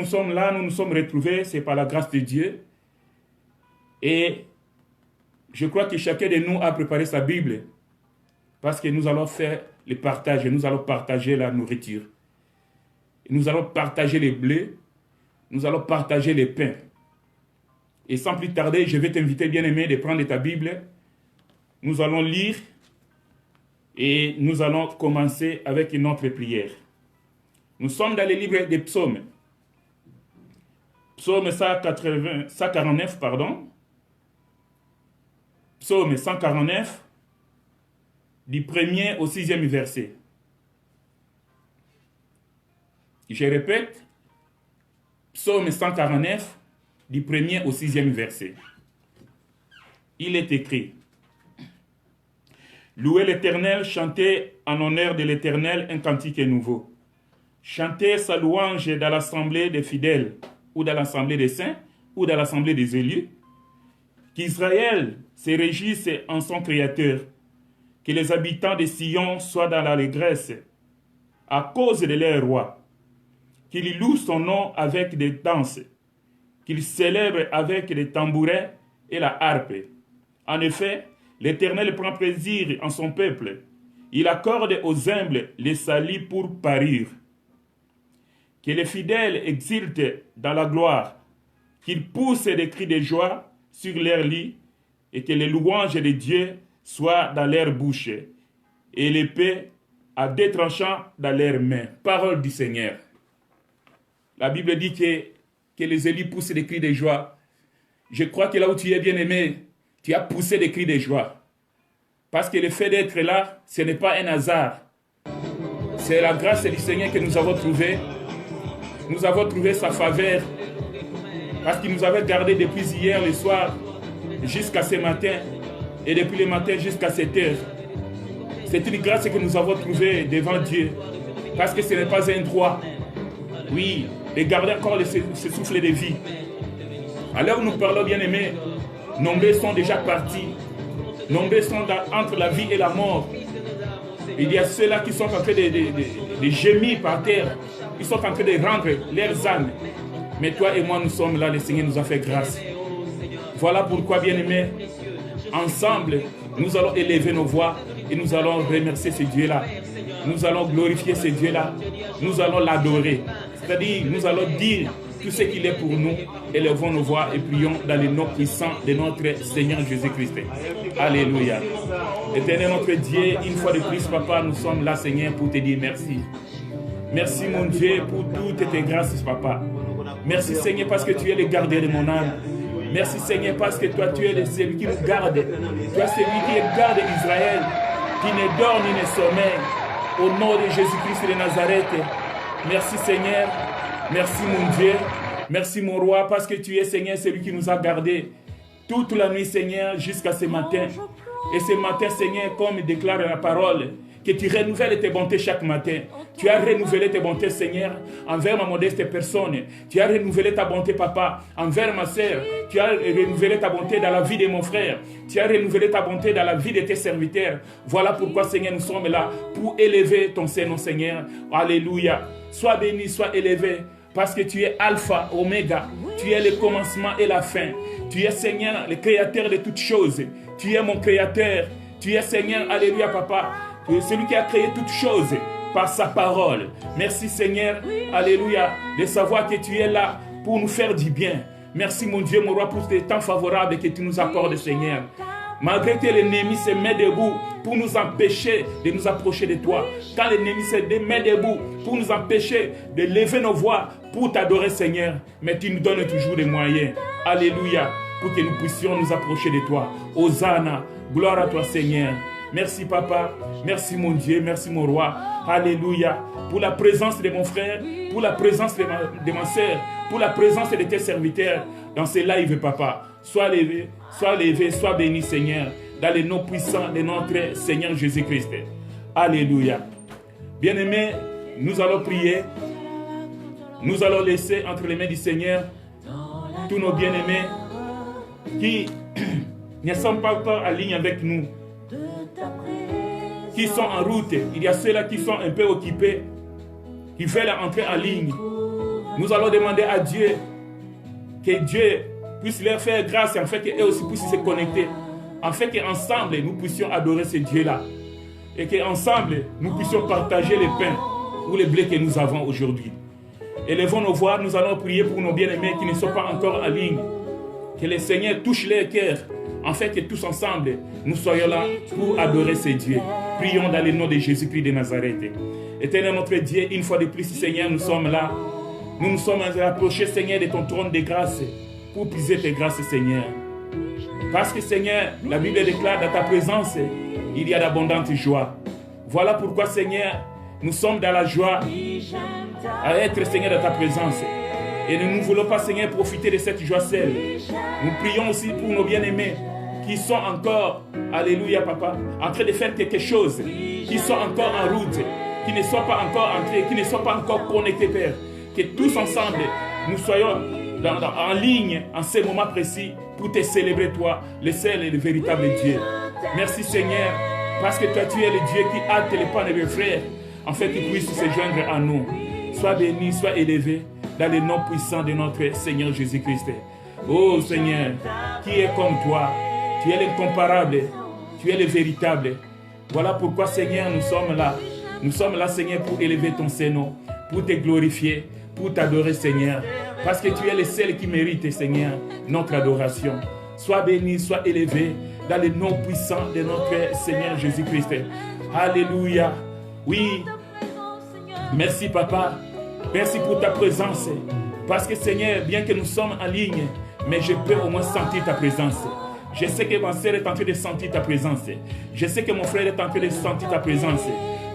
sommes là, nous nous sommes retrouvés, c'est par la grâce de Dieu. Et je crois que chacun de nous a préparé sa Bible parce que nous allons faire le partage, nous allons partager la nourriture. Nous allons partager les blés, nous allons partager les pains. Et sans plus tarder, je vais t'inviter, bien-aimé, de prendre ta Bible. Nous allons lire et nous allons commencer avec une autre prière. Nous sommes dans le livre des psaumes. Psaume 149, pardon. Psaume 149, du 1er au 6e verset. Je répète, Psaume 149, du 1er au 6e verset. Il est écrit: Louez l'Éternel, chantez en honneur de l'Éternel un cantique nouveau. Chantez sa louange dans l'assemblée des fidèles, ou dans l'assemblée des saints, ou dans l'assemblée des élus. Qu'Israël se réjouisse en son Créateur, que les habitants de Sion soient dans l'allégresse à cause de leur roi, qu'ils louent son nom avec des danses, qu'ils célèbrent avec des tambourins et la harpe. En effet, l'Éternel prend plaisir en son peuple, il accorde aux humbles les salis pour parir. Que les fidèles exultent dans la gloire, qu'ils poussent des cris de joie sur leur lit, et que les louanges de Dieu soient dans leur bouche, et l'épée à deux tranchants dans leurs mains. Parole du Seigneur. La Bible dit que les élus poussent des cris de joie. Je crois que là où tu es, bien-aimé, tu as poussé des cris de joie. Parce que le fait d'être là, ce n'est pas un hasard. C'est la grâce du Seigneur que nous avons trouvée. Nous avons trouvé sa faveur parce qu'il nous avait gardés depuis hier le soir jusqu'à ce matin et depuis le matin jusqu'à cette heure. C'est une grâce que nous avons trouvée devant Dieu parce que ce n'est pas un droit. Oui, de garder encore ce souffle de vie. Alors nous parlons, bien-aimés, nombreux sont déjà partis. Nombreux sont entre la vie et la mort. Il y a ceux-là qui sont en train de gémir par terre. Ils sont en train de rendre leurs âmes. Mais toi et moi, nous sommes là, le Seigneur nous a fait grâce. Voilà pourquoi, bien-aimés, ensemble, nous allons élever nos voix et nous allons remercier ce Dieu-là. Nous allons glorifier ce Dieu-là. Nous allons l'adorer. C'est-à-dire, nous allons dire tout ce qu'il est pour nous. Élevons nos voix et prions dans le nom puissant de notre Seigneur Jésus-Christ. Alléluia. Éternel notre Dieu, une fois de plus, Papa, nous sommes là, Seigneur, pour te dire merci. Merci, mon Dieu, pour toutes tes grâces, Papa. Merci, Seigneur, parce que tu es le gardien de mon âme. Merci, Seigneur, parce que toi, tu es celui qui nous garde. Toi, celui qui garde Israël, qui ne dort ni ne sommeille. Au nom de Jésus-Christ de Nazareth. Merci, Seigneur. Merci, mon Dieu. Merci, mon roi, parce que tu es, Seigneur, celui qui nous a gardés toute la nuit, Seigneur, jusqu'à ce matin. Et ce matin, Seigneur, comme déclare la parole, que tu renouvelles tes bontés chaque matin. Tu as renouvelé tes bontés, Seigneur, envers ma modeste personne. Tu as renouvelé ta bonté, Papa, envers ma sœur. Tu as renouvelé ta bonté dans la vie de mon frère. Tu as renouvelé ta bonté dans la vie de tes serviteurs. Voilà pourquoi, Seigneur, nous sommes là pour élever ton Seigneur, Seigneur. Alléluia. Sois béni, sois élevé, parce que tu es Alpha, Oméga. Tu es le commencement et la fin. Tu es, Seigneur, le créateur de toutes choses. Tu es mon créateur. Tu es, Seigneur, alléluia, Papa. Tu es celui qui a créé toutes choses par sa parole. Merci, Seigneur, alléluia, de savoir que tu es là pour nous faire du bien. Merci, mon Dieu, mon roi, pour ces temps favorables que tu nous accordes, Seigneur. Malgré que l'ennemi se met debout pour nous empêcher de nous approcher de toi. Quand l'ennemi se met debout pour nous empêcher de lever nos voix pour t'adorer, Seigneur. Mais tu nous donnes toujours des moyens. Alléluia. Pour que nous puissions nous approcher de toi. Hosanna. Gloire à toi, Seigneur. Merci, Papa. Merci, mon Dieu. Merci, mon roi. Alléluia. Pour la présence de mon frère, pour la présence de ma soeur, pour la présence de tes serviteurs dans ces lives, Papa. Sois levé, sois béni, Seigneur, dans le nom puissant de notre Seigneur Jésus-Christ. Alléluia. Bien-aimés, nous allons prier. Nous allons laisser entre les mains du Seigneur tous nos bien-aimés qui ne sont pas encore en ligne avec nous, qui sont en route. Il y a ceux-là qui sont un peu occupés, qui veulent entrer en ligne. Nous allons demander à Dieu que Dieu puisse leur faire grâce et en fait qu'eux aussi puissent se connecter. En fait qu'ensemble, nous puissions adorer ce Dieu-là. Et qu'ensemble, nous puissions partager les pains ou les blés que nous avons aujourd'hui. Élevons nos voix, nous allons prier pour nos bien-aimés qui ne sont pas encore en ligne. Que le Seigneur touche leur cœur. En fait que tous ensemble, nous soyons là pour adorer ce Dieu. Prions dans le nom de Jésus-Christ de Nazareth. Éternel notre Dieu, une fois de plus, Seigneur, nous sommes là. Nous nous sommes rapprochés, Seigneur, de ton trône de grâce pour puiser tes grâces, Seigneur. Parce que, Seigneur, la Bible déclare dans ta présence, il y a d'abondantes joies. Voilà pourquoi, Seigneur, nous sommes dans la joie à être, Seigneur, dans ta présence. Et nous ne voulons pas, Seigneur, profiter de cette joie seule. Nous prions aussi pour nos bien-aimés qui sont encore, alléluia, papa, en train de faire quelque chose, qui sont encore en route, qui ne sont pas encore entrés, qui ne sont pas encore connectés, Père. Que tous ensemble, nous soyons en ligne en ce moment précis pour te célébrer, toi, le seul et le véritable Dieu. Merci, Seigneur, parce que toi, tu es le Dieu qui hâte les pas de mes frères, en fait, qu'ils puissent se joindre à nous. Sois béni, sois élevé dans le nom puissant de notre Seigneur Jésus-Christ. Oh Seigneur, qui est comme toi? Tu es l'incomparable, tu es le véritable. Voilà pourquoi, Seigneur, nous sommes là. Nous sommes là, Seigneur, pour élever ton Saint-Nom, pour te glorifier, pour t'adorer, Seigneur. Parce que tu es le seul qui mérite, Seigneur, notre adoration. Sois béni, sois élevé dans le nom puissant de notre Seigneur Jésus-Christ. Alléluia. Oui. Merci, Papa. Merci pour ta présence. Parce que, Seigneur, bien que nous sommes en ligne, mais je peux au moins sentir ta présence. Je sais que ma sœur est en train de sentir ta présence. Je sais que mon frère est en train de sentir ta présence.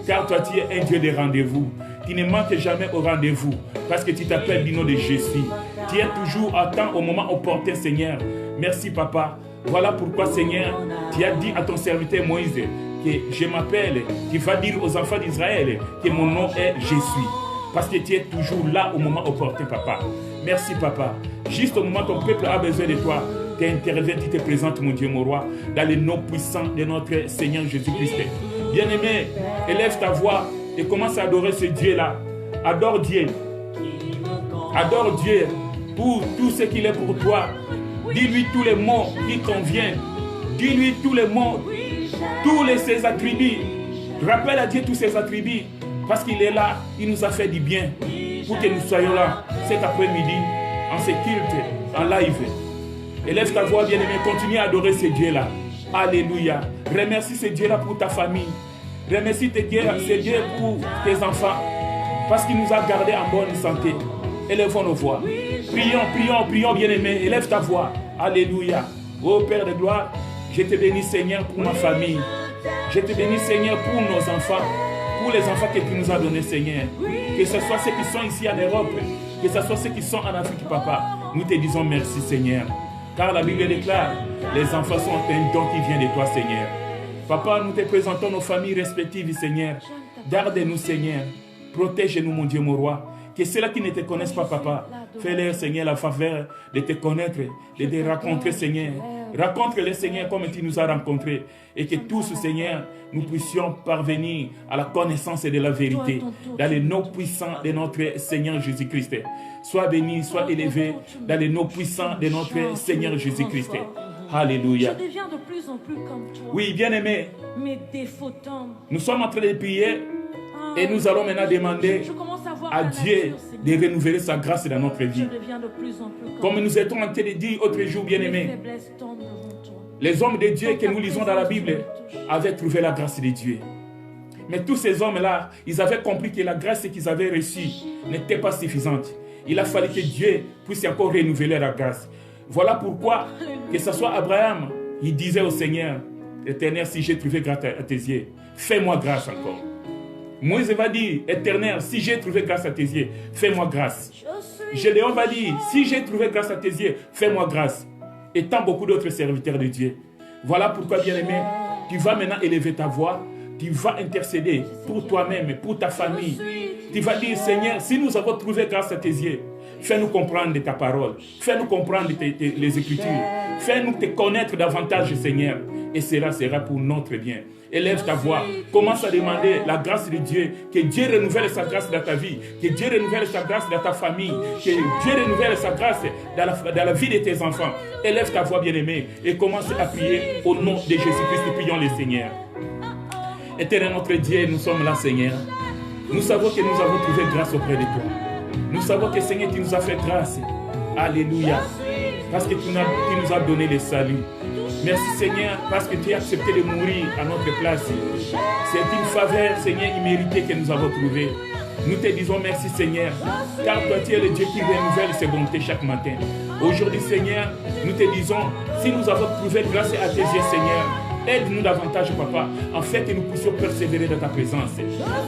Car toi, tu es un Dieu de rendez-vous. Tu ne manques jamais au rendez-vous. Parce que tu t'appelles du nom de Jésus. Tu es toujours à temps, au moment opportun, Seigneur. Merci, Papa. Voilà pourquoi, Seigneur, tu as dit à ton serviteur Moïse que je m'appelle, tu vas dire aux enfants d'Israël que mon nom est Jésus. Parce que tu es toujours là au moment opportun, Papa. Merci, Papa. Juste au moment où ton peuple a besoin de toi, tu interviens, tu te présentes, mon Dieu, mon roi, dans le nom puissant de notre Seigneur Jésus-Christ. Bien-aimé, élève ta voix et commence à adorer ce Dieu-là. Adore Dieu. Adore Dieu pour tout ce qu'il est pour toi. Dis-lui tous les mots qui conviennent. Dis-lui tous les mots, ses attributs. Rappelle à Dieu tous ses attributs. Parce qu'il est là, il nous a fait du bien. Pour que nous soyons là cet après-midi, en ce culte, en live. Élève ta voix, bien-aimé, continue à adorer ce Dieu-là. Alléluia. Remercie ce Dieu-là pour ta famille. Remercie ce Dieu pour tes enfants. Parce qu'il nous a gardés en bonne santé. Élevons nos voix. Prions, bien-aimé. Élève ta voix. Alléluia. Ô Père de gloire, je te bénis, Seigneur, pour ma famille. Je te bénis, Seigneur, pour nos enfants. Pour les enfants que tu nous as donnés, Seigneur. Que ce soit ceux qui sont ici en Europe, que ce soit ceux qui sont en Afrique, Papa. Nous te disons merci, Seigneur. Car la Bible déclare, les enfants sont un don qui vient de toi, Seigneur. Papa, nous te présentons nos familles respectives, Seigneur. Garde-nous, Seigneur. Protège-nous, mon Dieu, mon roi. Que ceux-là qui ne te connaissent pas, Papa, fais-leur, Seigneur, la faveur de te connaître, de te rencontrer, Seigneur. Rencontre-les, Seigneur, comme tu nous as rencontrés. Et que tous, Seigneur, nous puissions parvenir à la connaissance de la vérité. Dans le nom puissant de notre Seigneur Jésus-Christ. Sois béni, sois élevé dans le nom puissant de notre Seigneur Jésus-Christ. Alléluia. Je deviens de plus en plus comme toi. Oui, bien-aimé. Mes défauts tombent. Nous sommes en train de prier et nous allons maintenant demander à Dieu de renouveler sa grâce dans notre vie. Je deviens de plus en plus comme nous étions en train de dire autre jour, bien-aimé. Les hommes de Dieu que nous lisons dans la Bible avaient trouvé la grâce de Dieu. Mais tous ces hommes-là, ils avaient compris que la grâce qu'ils avaient reçue n'était pas suffisante. Il a fallu que Dieu puisse encore renouveler la grâce. Voilà pourquoi, que ce soit Abraham, il disait au Seigneur, Éternel, si j'ai trouvé grâce à tes yeux, fais-moi grâce encore. Moïse va dire, Éternel, si j'ai trouvé grâce à tes yeux, fais-moi grâce. Gédéon va dire, si j'ai trouvé grâce à tes yeux, fais-moi grâce. Et tant beaucoup d'autres serviteurs de Dieu. Voilà pourquoi, bien-aimé, tu vas maintenant élever ta voix, tu vas intercéder pour toi-même, pour ta famille. Tu vas dire, Seigneur, si nous avons trouvé grâce à tes yeux, fais-nous comprendre ta parole, fais-nous comprendre les Écritures, fais-nous te connaître davantage, Seigneur, et cela sera pour notre bien. Élève ta voix. Commence à demander la grâce de Dieu. Que Dieu renouvelle sa grâce dans ta vie. Que Dieu renouvelle sa grâce dans ta famille. Que Dieu renouvelle sa grâce dans la vie de tes enfants. Élève ta voix, bien-aimé, et commence à prier au nom de Jésus-Christ. Prions le Seigneur. Éternel notre Dieu, nous sommes là, Seigneur. Nous savons que nous avons trouvé grâce auprès de toi. Nous savons que, Seigneur, tu nous as fait grâce. Alléluia. Parce que tu nous as donné le salut. Merci, Seigneur, parce que tu as accepté de mourir à notre place. C'est une faveur, Seigneur, imméritée que nous avons trouvée. Nous te disons merci, Seigneur, car toi, tu es le Dieu qui renouvelle ses bontés chaque matin. Aujourd'hui, Seigneur, nous te disons, si nous avons trouvé grâce à tes yeux, Seigneur, aide-nous davantage, Papa, afin que nous puissions persévérer dans ta présence.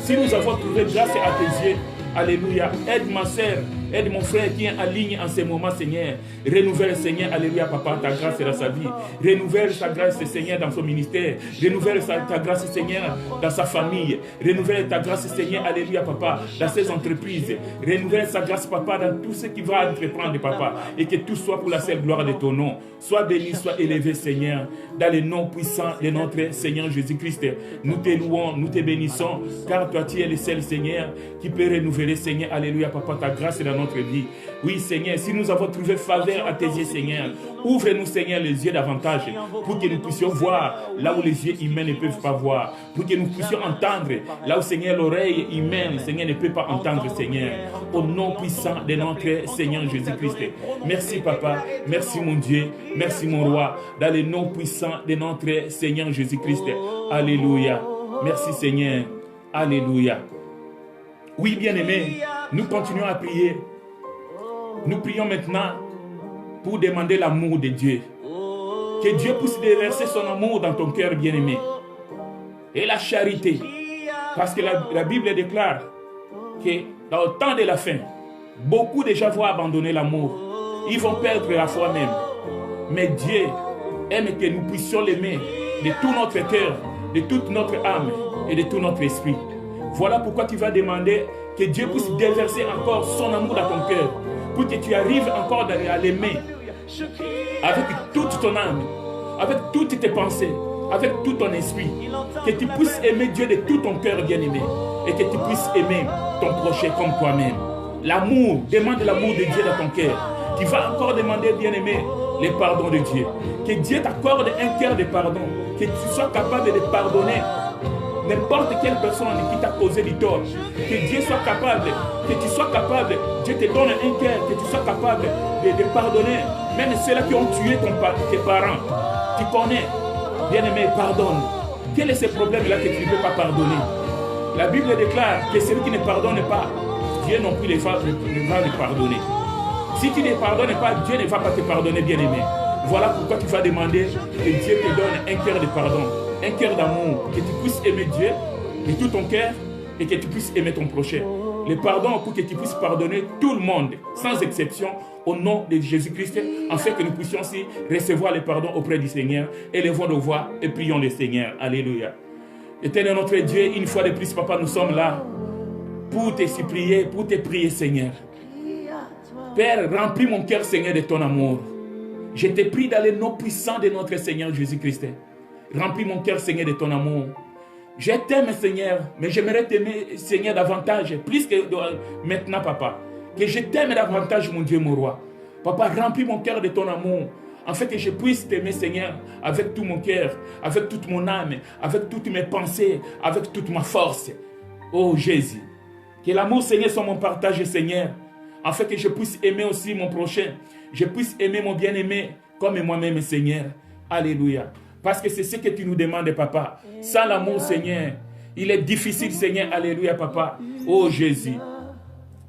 Si nous avons trouvé grâce à tes yeux, alléluia, aide ma soeur, aide mon frère qui est en ligne en ce moment, Seigneur. Renouvelle, Seigneur, alléluia, Papa, ta grâce dans sa vie. Renouvelle sa grâce, Seigneur, dans son ministère. Renouvelle ta grâce, Seigneur, dans sa famille. Renouvelle ta grâce, Seigneur, alléluia, Papa, dans ses entreprises. Renouvelle sa grâce, Papa, dans tout ce qu'il va entreprendre, Papa. Et que tout soit pour la seule gloire de ton nom. Sois béni, sois élevé, Seigneur, dans le nom puissant de notre Seigneur Jésus-Christ. Nous te louons, nous te bénissons, car toi, tu es le seul, Seigneur, qui peut renouveler, Seigneur, alléluia, Papa, ta grâce dans notre vie. Oui, Seigneur, si nous avons trouvé faveur à tes yeux, Seigneur, ouvre-nous, Seigneur, les yeux davantage, pour que nous puissions voir là où les yeux humains ne peuvent pas voir, pour que nous puissions entendre là où, Seigneur, l'oreille humaine, Seigneur, ne peut pas entendre, Seigneur, au nom puissant de notre Seigneur Jésus-Christ. Merci, Papa, merci, mon Dieu, merci, mon Roi, dans le nom puissant de notre Seigneur Jésus-Christ. Alléluia. Merci, Seigneur. Alléluia. Oui, bien-aimés, nous continuons à prier. Nous prions maintenant pour demander l'amour de Dieu. Que Dieu puisse déverser son amour dans ton cœur, bien-aimé. Et la charité. Parce que la Bible déclare que dans le temps de la fin, beaucoup de gens vont abandonner l'amour. Ils vont perdre la foi même. Mais Dieu aime que nous puissions l'aimer de tout notre cœur, de toute notre âme et de tout notre esprit. Voilà pourquoi tu vas demander que Dieu puisse déverser encore son amour dans ton cœur, pour que tu arrives encore à l'aimer avec toute ton âme, avec toutes tes pensées, avec tout ton esprit. Que tu puisses aimer Dieu de tout ton cœur, bien-aimé, et que tu puisses aimer ton prochain comme toi-même. L'amour, demande l'amour de Dieu dans ton cœur. Tu vas encore demander, bien-aimé, le pardon de Dieu. Que Dieu t'accorde un cœur de pardon, que tu sois capable de pardonner n'importe quelle personne qui t'a causé du tort. Que Dieu soit capable, que tu sois capable, Dieu te donne un cœur, que tu sois capable de pardonner, même ceux-là qui ont tué tes parents. Tu connais, bien-aimé, pardonne. Quel est ce problème-là que tu ne peux pas pardonner? La Bible déclare que celui qui ne pardonne pas, Dieu non plus ne va le pardonner. Si tu ne pardonnes pas, Dieu ne va pas te pardonner, bien-aimé. Voilà pourquoi tu vas demander que Dieu te donne un cœur de pardon, un cœur d'amour, que tu puisses aimer Dieu de tout ton cœur et que tu puisses aimer ton prochain. Le pardon pour que tu puisses pardonner tout le monde, sans exception, au nom de Jésus-Christ, afin que nous puissions aussi recevoir le pardon auprès du Seigneur. Élevons nos voix et prions le Seigneur. Alléluia. Éternel notre Dieu, une fois de plus, Papa, nous sommes là pour te supplier, pour te prier, Seigneur. Père, remplis mon cœur, Seigneur, de ton amour. Je te prie dans le nom puissant de notre Seigneur Jésus-Christ. Remplis mon cœur, Seigneur, de ton amour. Je t'aime, Seigneur, mais j'aimerais t'aimer, Seigneur, davantage, plus que maintenant, Papa. Que je t'aime davantage, mon Dieu, mon roi. Papa, remplis mon cœur de ton amour, afin que je puisse t'aimer, Seigneur, avec tout mon cœur, avec toute mon âme, avec toutes mes pensées, avec toute ma force. Oh Jésus, que l'amour, Seigneur, soit mon partage, Seigneur, afin que je puisse aimer aussi mon prochain, je puisse aimer mon bien-aimé comme moi-même, Seigneur. Alléluia. Parce que c'est ce que tu nous demandes, Papa. Sans l'amour, Seigneur, il est difficile, Seigneur. Alléluia, Papa. Oh Jésus,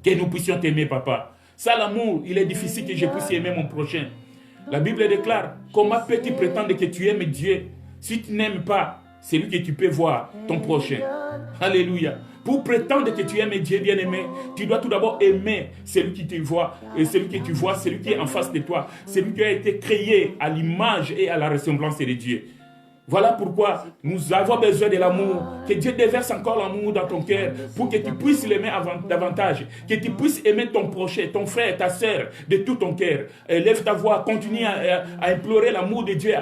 que nous puissions t'aimer, Papa. Sans l'amour, il est difficile que je puisse aimer mon prochain. La Bible déclare, comment peux-tu prétendre que tu aimes Dieu si tu n'aimes pas celui que tu peux voir, ton prochain? Alléluia. Pour prétendre que tu aimes Dieu, bien-aimé, tu dois tout d'abord aimer celui qui te voit, et celui que tu vois, celui qui est en face de toi, celui qui a été créé à l'image et à la ressemblance de Dieu. Voilà pourquoi nous avons besoin de l'amour. Que Dieu déverse encore l'amour dans ton cœur pour que tu puisses l'aimer davantage. Que tu puisses aimer ton prochain, ton frère, ta sœur de tout ton cœur. Lève ta voix, continue à implorer l'amour de Dieu,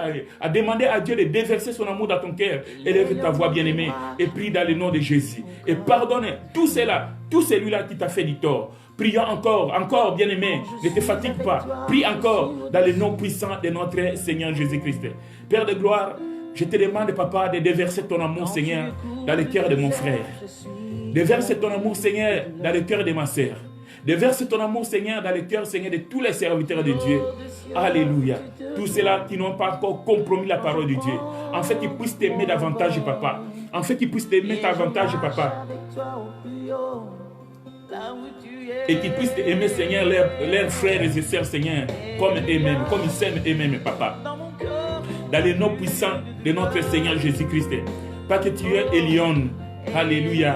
à demander à Dieu de déverser son amour dans ton cœur. Élève ta voix, bien-aimé, et prie dans le nom de Jésus. Et pardonne tout celui-là qui t'a fait du tort. Prions encore, bien-aimé, ne te fatigue pas. Prie encore dans le nom puissant de notre Seigneur Jésus-Christ. Père de gloire, je te demande, papa, de déverser ton amour, Seigneur, dans le cœur de mon frère. Déverse ton amour, Seigneur, dans le cœur de ma sœur. Déverse ton amour, Seigneur, dans le cœur, Seigneur, de tous les serviteurs de Dieu. Alléluia. Tous ceux-là qui n'ont pas encore compromis la parole de Dieu. En fait, qu'ils puissent t'aimer davantage, papa. En fait, qu'ils puissent t'aimer davantage, papa. Et qu'ils puissent aimer, Seigneur, leurs frères et sœurs, Seigneur, comme eux-mêmes, comme ils s'aiment eux-mêmes, papa. Dans le nom puissant de notre Seigneur Jésus-Christ. Parce que tu es Elion. Alléluia.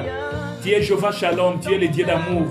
Tu es Jéhovah Shalom. Tu es le Dieu d'amour.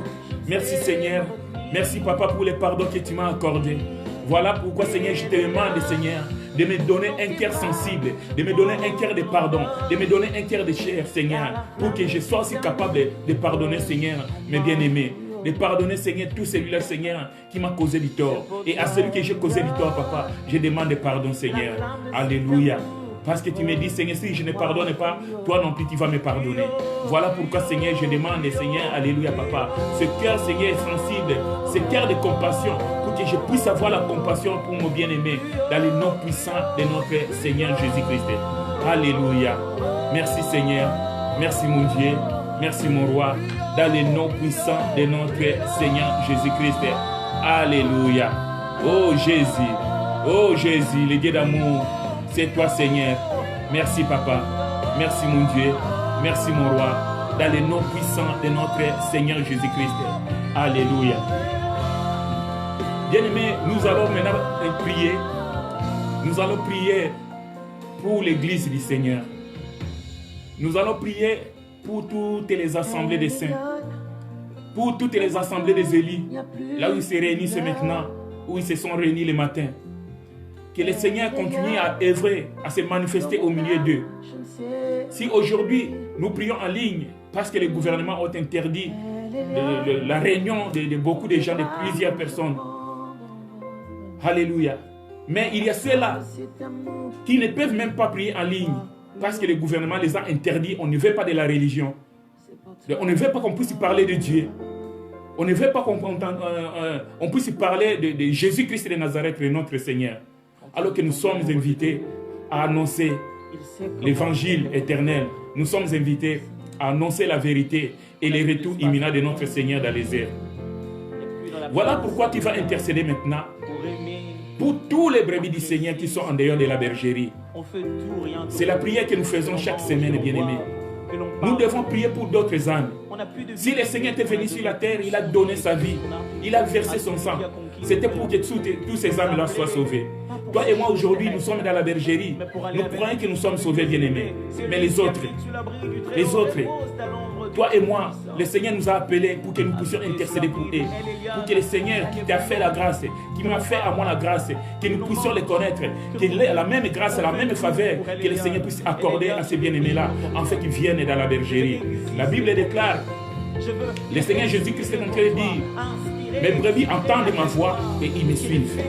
Merci Seigneur. Merci Papa pour les pardons que tu m'as accordés. Voilà pourquoi Seigneur, je te demande Seigneur de me donner un cœur sensible, de me donner un cœur de pardon, de me donner un cœur de chair, Seigneur, pour que je sois aussi capable de pardonner, Seigneur, mes bien-aimés. De pardonner, Seigneur, tout celui-là, Seigneur, qui m'a causé du tort. Et à celui que j'ai causé du tort, Papa, je demande pardon, Seigneur. Alléluia. Parce que tu me dis, Seigneur, si je ne pardonne pas, toi non plus, tu vas me pardonner. Voilà pourquoi, Seigneur, je demande, Seigneur, alléluia, Papa, ce cœur, Seigneur, sensible, ce cœur de compassion, pour que je puisse avoir la compassion pour mon bien-aimé, dans le nom puissant de notre Seigneur Jésus-Christ. Alléluia. Merci, Seigneur. Merci, mon Dieu. Merci, mon roi. Dans le nom puissant de notre Seigneur Jésus-Christ. Alléluia. Oh Jésus, le Dieu d'amour, c'est toi, Seigneur. Merci, Papa. Merci, mon Dieu. Merci, mon roi. Dans le nom puissant de notre Seigneur Jésus-Christ. Alléluia. Bien-aimés, nous allons maintenant prier. Nous allons prier pour l'église du Seigneur. Nous allons prier pour toutes les assemblées des saints, pour toutes les assemblées des élus, là où ils se réunissent maintenant, où ils se sont réunis le matin. Que le Seigneur continue à œuvrer, à se manifester au milieu d'eux. Si aujourd'hui nous prions en ligne, parce que le gouvernement a interdit la réunion de beaucoup de gens, de plusieurs personnes. Alléluia. Mais il y a ceux-là qui ne peuvent même pas prier en ligne, parce que le gouvernement les a interdits. On ne veut pas de la religion. On ne veut pas qu'on puisse parler de Dieu. On ne veut pas qu'on puisse parler de Jésus-Christ de Nazareth, notre Seigneur. Alors que nous sommes invités à annoncer l'évangile éternel. Nous sommes invités à annoncer la vérité et le retour imminent de notre Seigneur dans les airs. Voilà pourquoi tu vas intercéder maintenant pour tous les brebis du Seigneur qui sont en dehors de la bergerie. C'est la prière que nous faisons chaque semaine, bien-aimés. Nous devons prier pour d'autres âmes. Si le Seigneur est venu sur la terre, il a donné sa vie, il a versé son sang. C'était pour que tous ces âmes-là soient sauvées. Toi et moi, aujourd'hui, nous sommes dans la bergerie. Nous croyons que nous sommes sauvés, bien-aimés. Mais les autres, toi et moi, le Seigneur nous a appelés pour que nous puissions intercéder pour eux. Pour que le Seigneur qui t'a fait la grâce, qui m'a fait à moi la grâce, que nous puissions les connaître, qu'il ait la même grâce, la même faveur, que le Seigneur puisse accorder à ces bien-aimés-là, en fait qu'ils viennent dans la bergerie. La Bible déclare, le Seigneur Jésus-Christ est en train de dire, mes brebis entendent ma voix et ils me suivent.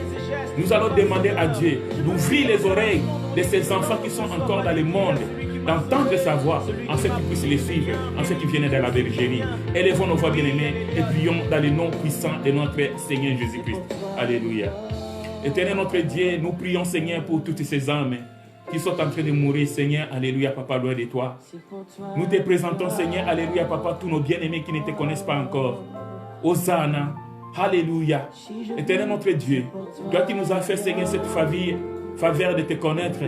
Nous allons demander à Dieu d'ouvrir les oreilles de ces enfants qui sont encore dans le monde, d'entendre sa voix, en fait qu'ils puissent les suivre, en fait qu'ils viennent dans la bergerie. Élevons nos voix bien-aimées et prions dans le nom puissant de notre Seigneur Jésus-Christ. Alléluia. Éternel notre Dieu, nous prions, Seigneur, pour toutes ces âmes qui sont en train de mourir, Seigneur. Alléluia, Papa, loin de toi. Nous te présentons, Seigneur, Alléluia, Papa, tous nos bien-aimés qui ne te connaissent pas encore. Hosanna. Alléluia. Éternel notre Dieu, toi qui nous as fait, Seigneur, cette faveur de te connaître,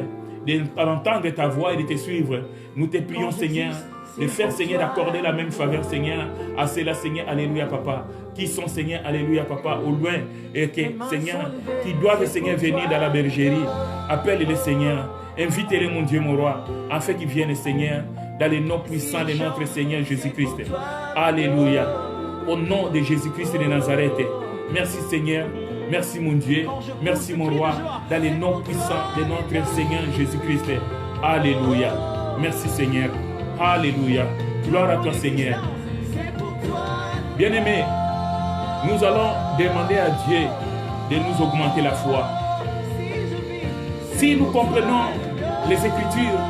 d'entendre ta voix et de te suivre, nous te prions, Seigneur, de faire, Seigneur, d'accorder la même faveur, Seigneur, à ceux-là, Seigneur, Alléluia, Papa, qui sont, Seigneur, Alléluia, Papa, au loin, et que, Seigneur, qui doivent, Seigneur, venir dans la bergerie. Appelle-les, Seigneur, invite-les, mon Dieu, mon roi, afin qu'ils viennent, Seigneur, dans le nom puissant de notre Seigneur Jésus-Christ. Alléluia. Au nom de Jésus-Christ de Nazareth. Merci Seigneur, merci mon Dieu, merci mon roi, dans le nom puissant de notre Seigneur Jésus-Christ. Alléluia. Merci Seigneur. Alléluia. Gloire à toi Seigneur. Bien-aimés, nous allons demander à Dieu de nous augmenter la foi. Si nous comprenons les Écritures,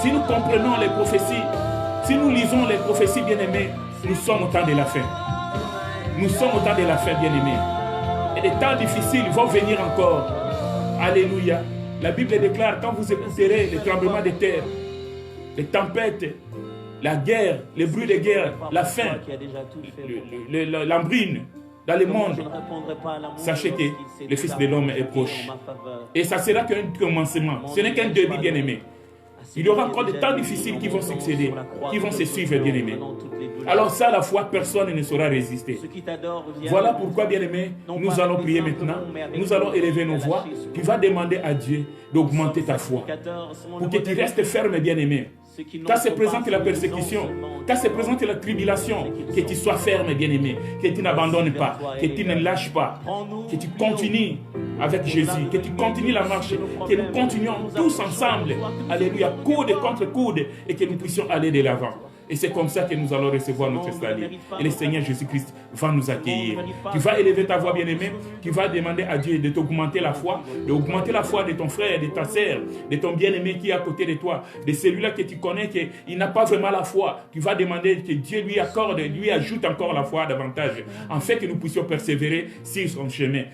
si nous comprenons les prophéties, si nous lisons les prophéties, bien-aimés, nous sommes au temps de la fin. Nous sommes au temps de la fin, bien-aimés. Et les temps difficiles vont venir encore. Alléluia. La Bible déclare, quand vous écouterez les tremblements de terre, les tempêtes, la guerre, les bruits de guerre, la faim, l'embrune dans le monde, sachez que le Fils de l'homme est proche. Et ça sera qu'un commencement. Ce n'est qu'un début, bien-aimé. Il y aura encore des temps difficiles qui vont succéder, qui vont se suivre, bien-aimés. Alors ça, la foi, personne ne saura résister. Voilà pourquoi, bien-aimés, nous allons prier maintenant. Nous allons élever nos voix. Tu vas demander à Dieu d'augmenter ta foi. Pour que tu restes ferme, bien-aimé. Quand se présente la persécution, quand se présente la tribulation, que tu sois ferme, bien-aimé, que tu n'abandonnes pas, que tu ne lâches pas, que tu continues avec Jésus, que tu continues la marche, que nous continuons tous ensemble, alléluia, coude contre coude, et que nous puissions aller de l'avant. Et c'est comme ça que nous allons recevoir notre salut. Et le Seigneur Jésus-Christ va nous accueillir. Tu vas élever ta voix, bien-aimé. Tu vas demander à Dieu de t'augmenter la foi, d'augmenter la foi de ton frère, de ta sœur, de ton bien-aimé qui est à côté de toi, de celui-là que tu connais, qu'il n'a pas vraiment la foi. Tu vas demander que Dieu lui accorde, lui ajoute encore la foi davantage, afin que nous puissions persévérer sur son chemin.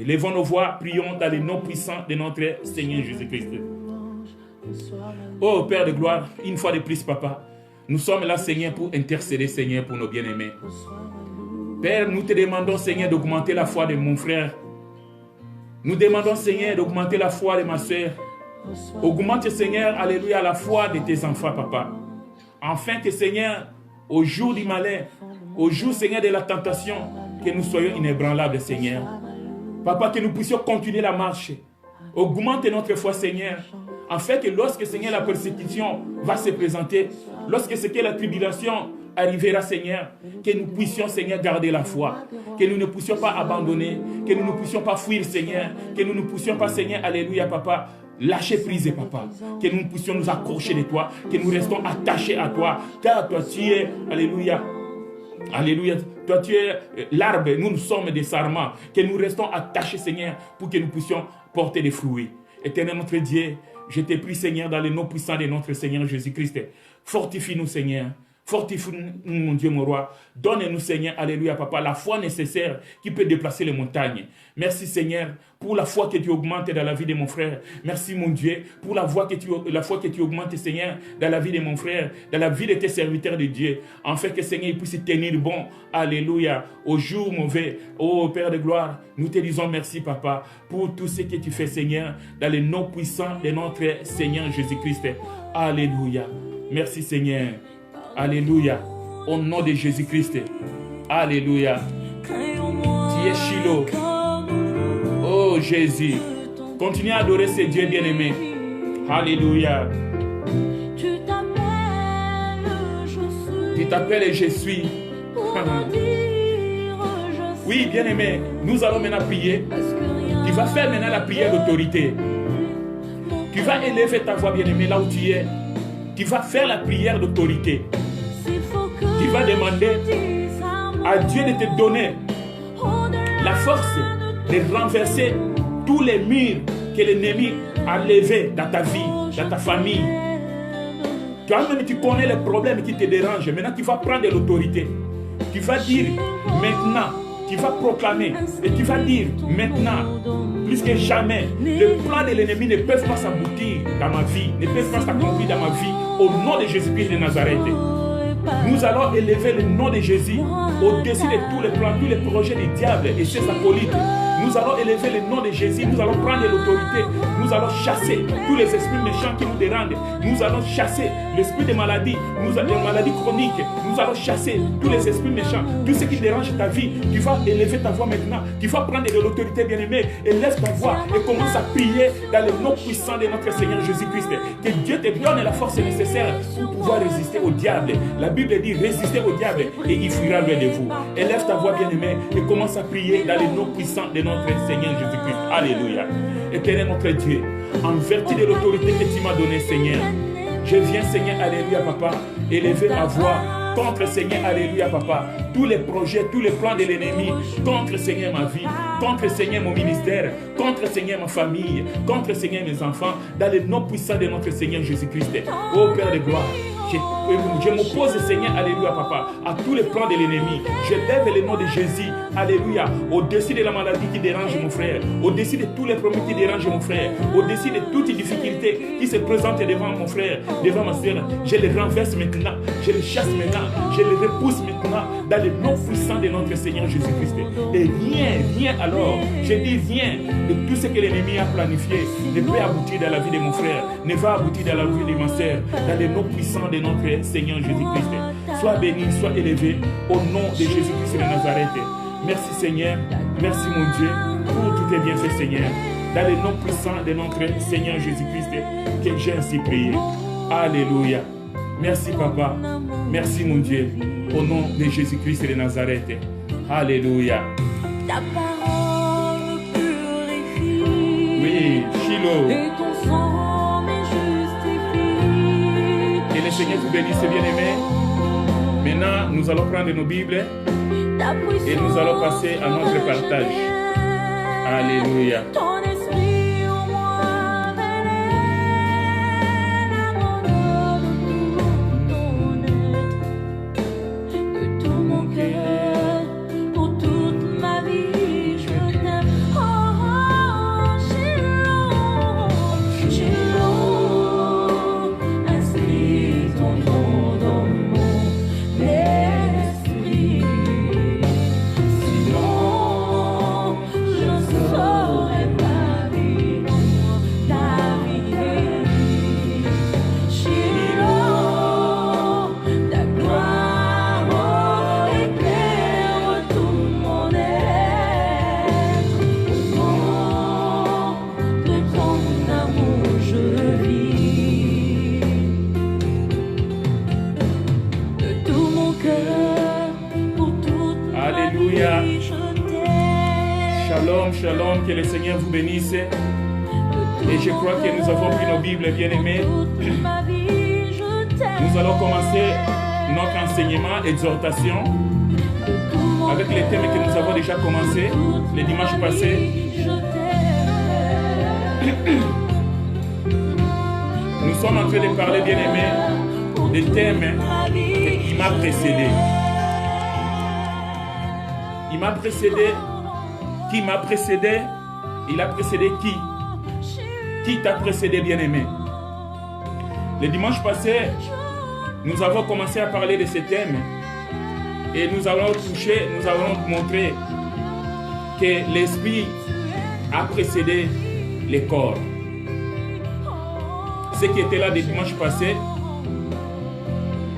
Levons nos voix, prions dans les noms puissants de notre Seigneur Jésus-Christ. Oh Père de gloire, une fois de plus, Papa, nous sommes là, Seigneur, pour intercéder, Seigneur, pour nos bien-aimés. Père, nous te demandons, Seigneur, d'augmenter la foi de mon frère. Nous demandons, Seigneur, d'augmenter la foi de ma soeur. Augmente, Seigneur, alléluia, la foi de tes enfants, Papa. Afin que, Seigneur, au jour du malheur, au jour, Seigneur, de la tentation, que nous soyons inébranlables, Seigneur. Papa, que nous puissions continuer la marche. Augmente notre foi, Seigneur. Afin que lorsque, Seigneur, la persécution va se présenter, lorsque c'est que la tribulation arrivera, Seigneur, que nous puissions, Seigneur, garder la foi, que nous ne puissions pas abandonner, que nous ne puissions pas fuir, Seigneur, que nous ne puissions pas, Seigneur, alléluia, Papa, lâcher prise, Papa, que nous puissions nous accrocher de toi, que nous restons attachés à toi, car toi, tu es, alléluia, alléluia, toi tu es l'arbre, nous sommes des sarments, que nous restons attachés, Seigneur, pour que nous puissions porter des fruits. Éternel notre Dieu, je te prie, Seigneur, dans les noms puissants de notre Seigneur Jésus-Christ. Fortifie-nous, Seigneur. Fortifie-nous, mon Dieu, mon roi. Donne-nous, Seigneur, alléluia, Papa, la foi nécessaire qui peut déplacer les montagnes. Merci, Seigneur, pour la foi que tu augmentes dans la vie de mon frère. Merci, mon Dieu, pour la foi que tu augmentes, Seigneur, dans la vie de mon frère, dans la vie de tes serviteurs de Dieu. En fait que, Seigneur, il puisse tenir bon, alléluia, au jour mauvais. Oh, Père de gloire, nous te disons merci, Papa, pour tout ce que tu fais, Seigneur, dans les noms puissants de notre Seigneur Jésus-Christ. Alléluia. Merci, Seigneur. Alléluia. Au nom de Jésus-Christ. Alléluia. Tu es Shiloh. Oh Jésus. Continue à adorer ce Dieu bien-aimé. Alléluia. Tu t'appelles Je suis. Oui, bien-aimé. Nous allons maintenant prier. Tu vas faire maintenant la prière d'autorité. Tu vas élever ta voix, bien-aimé, là où tu es. Tu vas faire la prière d'autorité. Tu vas demander à Dieu de te donner la force de renverser tous les murs que l'ennemi a levés dans ta vie, dans ta famille. Toi-même, tu connais les problèmes qui te dérangent. Maintenant, tu vas prendre l'autorité. Tu vas dire maintenant, tu vas proclamer et tu vas dire maintenant, plus que jamais, le plan de l'ennemi ne peut pas s'aboutir dans ma vie, ne peut pas s'accomplir dans ma vie, au nom de Jésus-Christ de Nazareth. Nous allons élever le nom de Jésus au-dessus de tous les plans, tous les projets du diable et ses acolytes. Nous allons élever le nom de Jésus, nous allons prendre l'autorité, nous allons chasser tous les esprits méchants qui nous dérangent, nous allons chasser l'esprit de maladie, des maladies chroniques, nous Nous allons chasser tous les esprits méchants, tout ce qui dérange ta vie. Tu vas élever ta voix maintenant. Tu vas prendre de l'autorité, bien-aimé. Élève ta voix et commence à prier dans le nom puissant de notre Seigneur Jésus-Christ. Que Dieu te donne la force nécessaire pour pouvoir résister au diable. La Bible dit résistez au diable et il fuira loin de vous. Élève ta voix, bien-aimé, et commence à prier dans le nom puissant de notre Seigneur Jésus-Christ. Alléluia. Éternel notre Dieu, en vertu de l'autorité que tu m'as donnée, Seigneur, je viens, Seigneur, alléluia, papa, élever ma voix contre, Seigneur, alléluia, papa, tous les projets, tous les plans de l'ennemi, contre, Seigneur, ma vie, contre, Seigneur, mon ministère, contre, Seigneur, ma famille, contre, Seigneur, mes enfants, dans le nom puissant de notre Seigneur Jésus-Christ. Ô Père de gloire, je m'oppose, Seigneur, alléluia, papa, à tous les plans de l'ennemi. Je lève le nom de Jésus, alléluia, au-dessus de la maladie qui dérange mon frère, au-dessus de tous les problèmes qui dérangent mon frère, au-dessus de toutes les difficultés qui se présentent devant mon frère, devant ma soeur. Je les renverse maintenant, je les chasse maintenant, je les repousse maintenant dans le nom puissant de notre Seigneur Jésus-Christ. Et rien alors, je dis rien de tout ce que l'ennemi a planifié ne peut aboutir dans la vie de mon frère, ne va aboutir dans la vie de ma soeur, dans le nom puissant de notre Seigneur Jésus-Christ. Sois béni, sois élevé au nom de Jésus-Christ de Nazareth. Merci Seigneur, merci mon Dieu pour tous tes bienfaits, Seigneur. Dans le nom puissant de notre Seigneur Jésus-Christ que j'ai ainsi prié. Alléluia. Merci Papa, merci mon Dieu, au nom de Jésus-Christ de Nazareth. Alléluia. Ta parole purifie. Oui, Shiloh. Et ton sang me justifie. Que le Seigneur vous bénisse, bien-aimés. Maintenant, nous allons prendre nos Bibles et nous allons passer à notre partage. Alléluia. Ton esprit en moi de tout mon cœur, pour toute ma vie, je t'aime. Oh, Shiloh, inscris ton nom dans mon esprit. Sinon, je ne saurais pas vivre ta vie. Shiloh, ta gloire éclaire tout mon être. Au nom de ton amour, je vis. De tout mon cœur, pour toute ma Alléluia. vie, je t'aime. Shalom, shalom, que le Seigneur vous bénisse. Et je crois que nous avons pris nos Bibles, bien-aimés. Toute ma vie, je t'aime. Nous allons commencer notre enseignement, exhortation, avec les thèmes que nous avons déjà commencé le dimanche passé. Nous sommes en train de parler, bien-aimés, des thèmes qui m'a précédé. Il m'a précédé. Qui m'a précédé? Il a précédé qui? Qui t'a précédé, bien-aimé? Le dimanche passé, nous avons commencé à parler de ces thèmes et nous avons touché, nous avons montré que l'esprit a précédé le corps. Ceux qui étaient là le dimanche passé,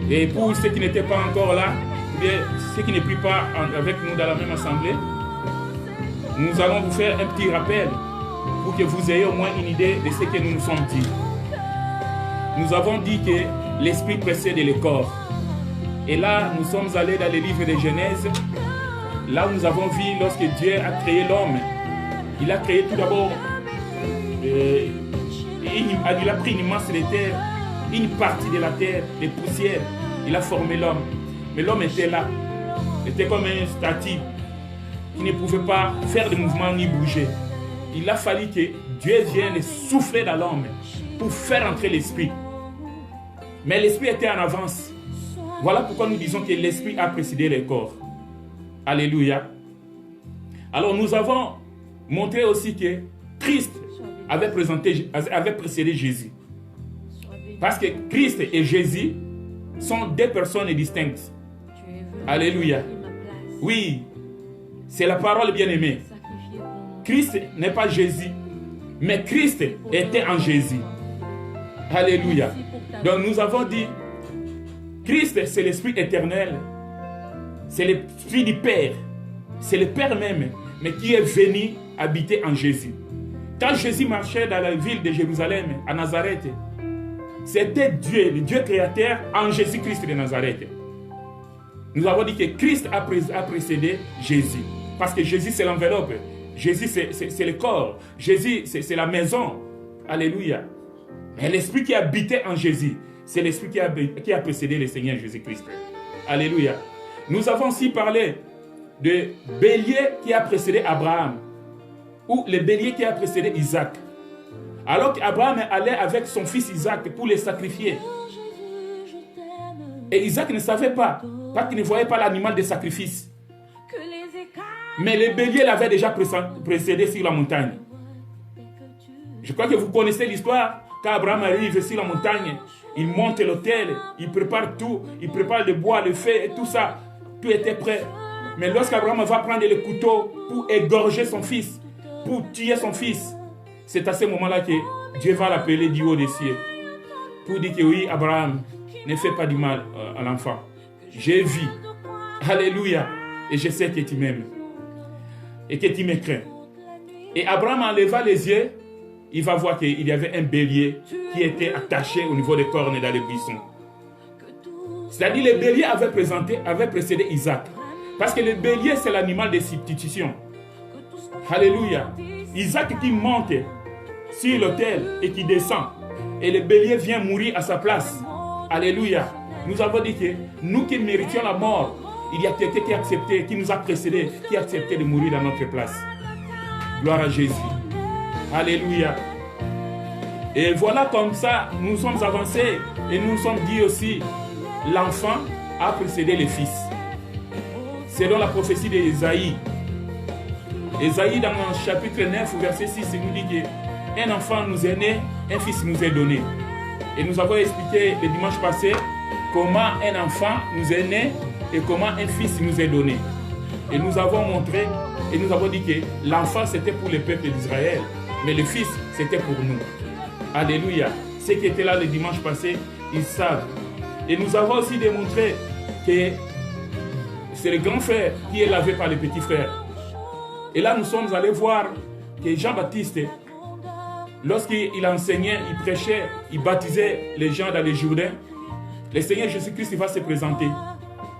et pour ceux qui n'étaient pas encore là, ou bien ceux qui ne prient pas avec nous dans la même assemblée, nous allons vous faire un petit rappel pour que vous ayez au moins une idée de ce que nous nous sommes dit. Nous avons dit que l'esprit précède le corps. Et là, nous sommes allés dans le livre de Genèse, là où nous avons vu lorsque Dieu a créé l'homme. Il a créé tout d'abord, il a pris une masse de terre, une partie de la terre, des poussières. Il a formé l'homme. Mais l'homme était là. Il était comme un statue qui ne pouvait pas faire de mouvement ni bouger. Il a fallu que Dieu vienne souffler dans l'homme pour faire entrer l'esprit. Mais l'esprit était en avance. Voilà pourquoi nous disons que l'esprit a précédé le corps. Alléluia. Alors nous avons montré aussi que Christ avait précédé Jésus. Parce que Christ et Jésus sont deux personnes distinctes. Alléluia. Oui, c'est la parole bien-aimée. Christ n'est pas Jésus, mais Christ était en Jésus. Alléluia. Donc nous avons dit Christ, c'est l'Esprit éternel. C'est l'Esprit du Père. C'est le Père même, mais qui est venu habiter en Jésus. Quand Jésus marchait dans la ville de Jérusalem, à Nazareth, c'était Dieu, le Dieu créateur en Jésus-Christ de Nazareth. Nous avons dit que Christ a précédé Jésus. Parce que Jésus, c'est l'enveloppe. Jésus, c'est le corps. Jésus, c'est la maison. Alléluia. Mais l'Esprit qui habitait en Jésus, c'est l'Esprit qui a précédé le Seigneur Jésus-Christ. Alléluia. Nous avons aussi parlé de bélier qui a précédé Abraham, ou le bélier qui a précédé Isaac. Alors qu'Abraham allait avec son fils Isaac pour les sacrifier. Et Isaac ne savait pas, parce qu'il ne voyait pas l'animal de sacrifice. Mais le bélier l'avait déjà précédé sur la montagne. Je crois que vous connaissez l'histoire. Quand Abraham arrive sur la montagne, il monte l'autel, il prépare tout, il prépare le bois, le feu et tout ça. Tout était prêt. Mais lorsqu'Abraham va prendre le couteau pour égorger son fils, pour tuer son fils, c'est à ce moment-là que Dieu va l'appeler du haut des cieux. Pour dire que oui, Abraham, ne fais pas du mal à l'enfant. J'ai vu. Alléluia. Et je sais que tu m'aimes. Et que tu me crains. Et Abraham enleva les yeux. Il va voir qu'il y avait un bélier qui était attaché au niveau des cornes dans les buissons. C'est-à-dire le bélier avait précédé Isaac. Parce que le bélier, c'est l'animal de substitution. Alléluia. Isaac qui monte sur l'autel et qui descend. Et le bélier vient mourir à sa place. Alléluia. Nous avons dit que nous qui méritions la mort, il y a quelqu'un qui a accepté, qui nous a précédés, qui a accepté de mourir dans notre place. Gloire à Jésus. Alléluia. Et voilà comme ça, nous sommes avancés et nous sommes dit aussi, l'enfant a précédé le fils. Selon la prophétie d'Ésaïe. Ésaïe dans le chapitre 9, verset 6, il nous dit qu'un enfant nous est né, un fils nous est donné. Et nous avons expliqué le dimanche passé comment un enfant nous est né et comment un fils nous est donné. Et nous avons montré et nous avons dit que l'enfant c'était pour le peuple d'Israël, mais le fils c'était pour nous. Alléluia. Ceux qui étaient là le dimanche passé, ils savent. Et nous avons aussi démontré que c'est le grand frère qui est lavé par le petit frère. Et là nous sommes allés voir que Jean-Baptiste, lorsqu'il enseignait, il prêchait, il baptisait les gens dans les Jourdains, le Seigneur Jésus-Christ va se présenter.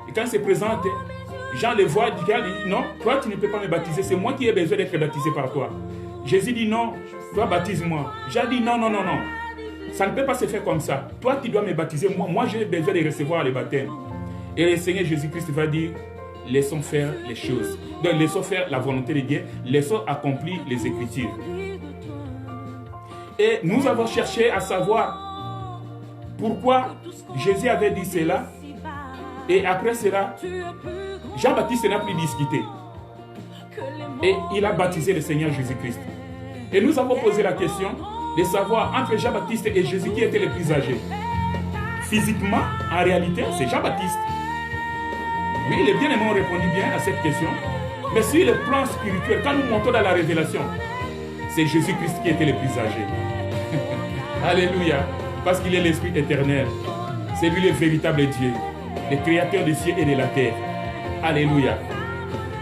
Et quand il se présente, Jean le voit, il dit non, toi tu ne peux pas me baptiser, c'est moi qui ai besoin d'être baptisé par toi. Jésus dit non, toi baptise-moi. Jean dit non, non, non, non. Ça ne peut pas se faire comme ça. Toi tu dois me baptiser, moi j'ai besoin de recevoir le baptême. Et le Seigneur Jésus-Christ va dire, laissons faire les choses. Donc laissons faire la volonté de Dieu, laissons accomplir les Écritures. Et nous avons cherché à savoir pourquoi Jésus avait dit cela. Et après cela, Jean-Baptiste n'a plus discuté. Et il a baptisé le Seigneur Jésus-Christ. Et nous avons posé la question de savoir entre Jean-Baptiste et Jésus qui était le plus âgé. Physiquement, en réalité, c'est Jean-Baptiste. Oui, les bien-aimés ont répondu bien à cette question. Mais sur le plan spirituel, quand nous montons dans la révélation, c'est Jésus-Christ qui était le plus âgé. Alléluia. Parce qu'il est l'Esprit éternel. C'est lui le véritable Dieu, le créateur des cieux et de la terre. Alléluia.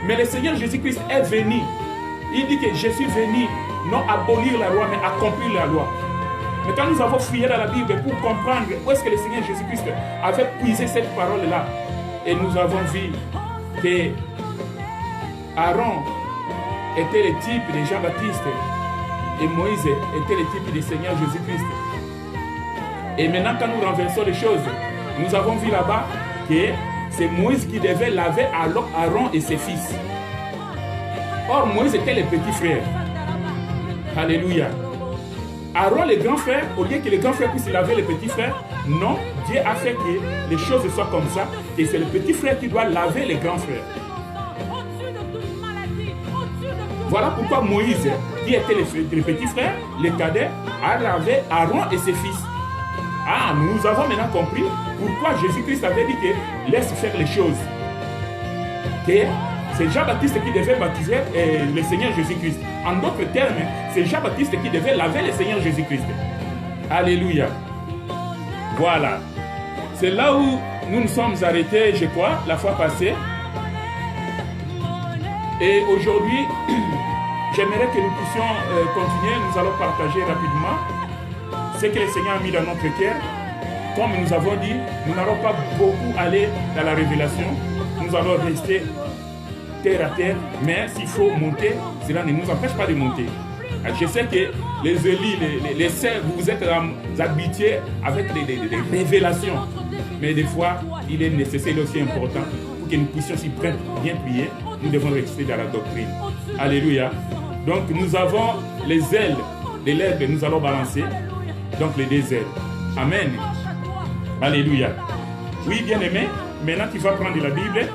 Mais le Seigneur Jésus-Christ est venu. Il dit que je suis venu non abolir la loi, mais accomplir la loi. Mais quand nous avons fouillé dans la Bible pour comprendre où est-ce que le Seigneur Jésus-Christ avait puisé cette parole-là, et nous avons vu que Aaron était le type de Jean-Baptiste et Moïse était le type du Seigneur Jésus-Christ. Et maintenant, quand nous renversons les choses, nous avons vu là-bas que c'est Moïse qui devait laver Aaron et ses fils. Or, Moïse était le petit frère. Alléluia. Aaron, le grand frère, au lieu que le grand frère puisse laver le petit frère, non, Dieu a fait que les choses soient comme ça, et c'est le petit frère qui doit laver le grand frère. Voilà pourquoi Moïse, qui était le petit frère, le cadet, a lavé Aaron et ses fils. Ah, nous avons maintenant compris pourquoi Jésus-Christ avait dit que laisse faire les choses. Que c'est Jean-Baptiste qui devait baptiser le Seigneur Jésus-Christ. En d'autres termes, c'est Jean-Baptiste qui devait laver le Seigneur Jésus-Christ. Alléluia. Voilà. C'est là où nous nous sommes arrêtés, je crois, la fois passée. Et aujourd'hui, j'aimerais que nous puissions continuer. Nous allons partager rapidement ce que le Seigneur a mis dans notre cœur. Comme nous avons dit, nous n'allons pas beaucoup aller dans la révélation. Nous allons rester terre à terre. Mais s'il faut monter, cela ne nous empêche pas de monter. Je sais que les élus, les saints, vous êtes habitués avec des révélations. Mais des fois, il est nécessaire, il est aussi important pour que nous puissions s'y prendre, bien prier. Nous devons rester dans la doctrine. Alléluia. Donc nous avons les ailes de l'herbe, nous allons balancer. Donc les deux ailes. Amen. Alléluia. Oui, bien-aimé, maintenant tu vas prendre la Bible.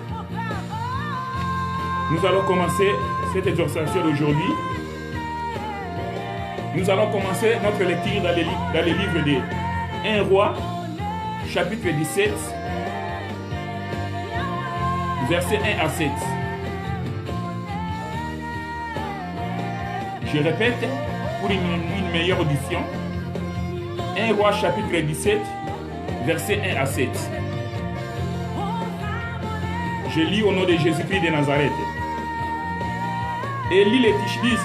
Nous allons commencer cette exhortation d'aujourd'hui. Nous allons commencer notre lecture dans les livres de 1 Roi, chapitre 17, versets 1 à 7. Je répète, pour une meilleure audition, 1 Roi, chapitre 17, versets 1 à 7. Je lis au nom de Jésus-Christ de Nazareth. Élie le Tishbis,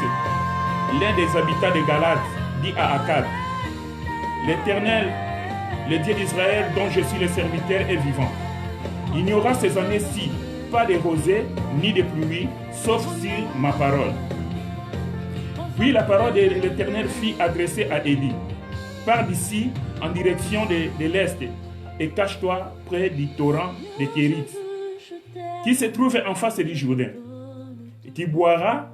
l'un des habitants de Galate, dit à Akab, l'Éternel, le Dieu d'Israël, dont je suis le serviteur, est vivant. Il n'y aura ces années-ci pas de rosée ni de pluie, sauf sur ma parole. Puis la parole de l'Éternel fut adressée à Élie. Pars d'ici en direction de l'Est et cache-toi près du torrent de Kérit, qui se trouve en face du Jourdain. Et tu boiras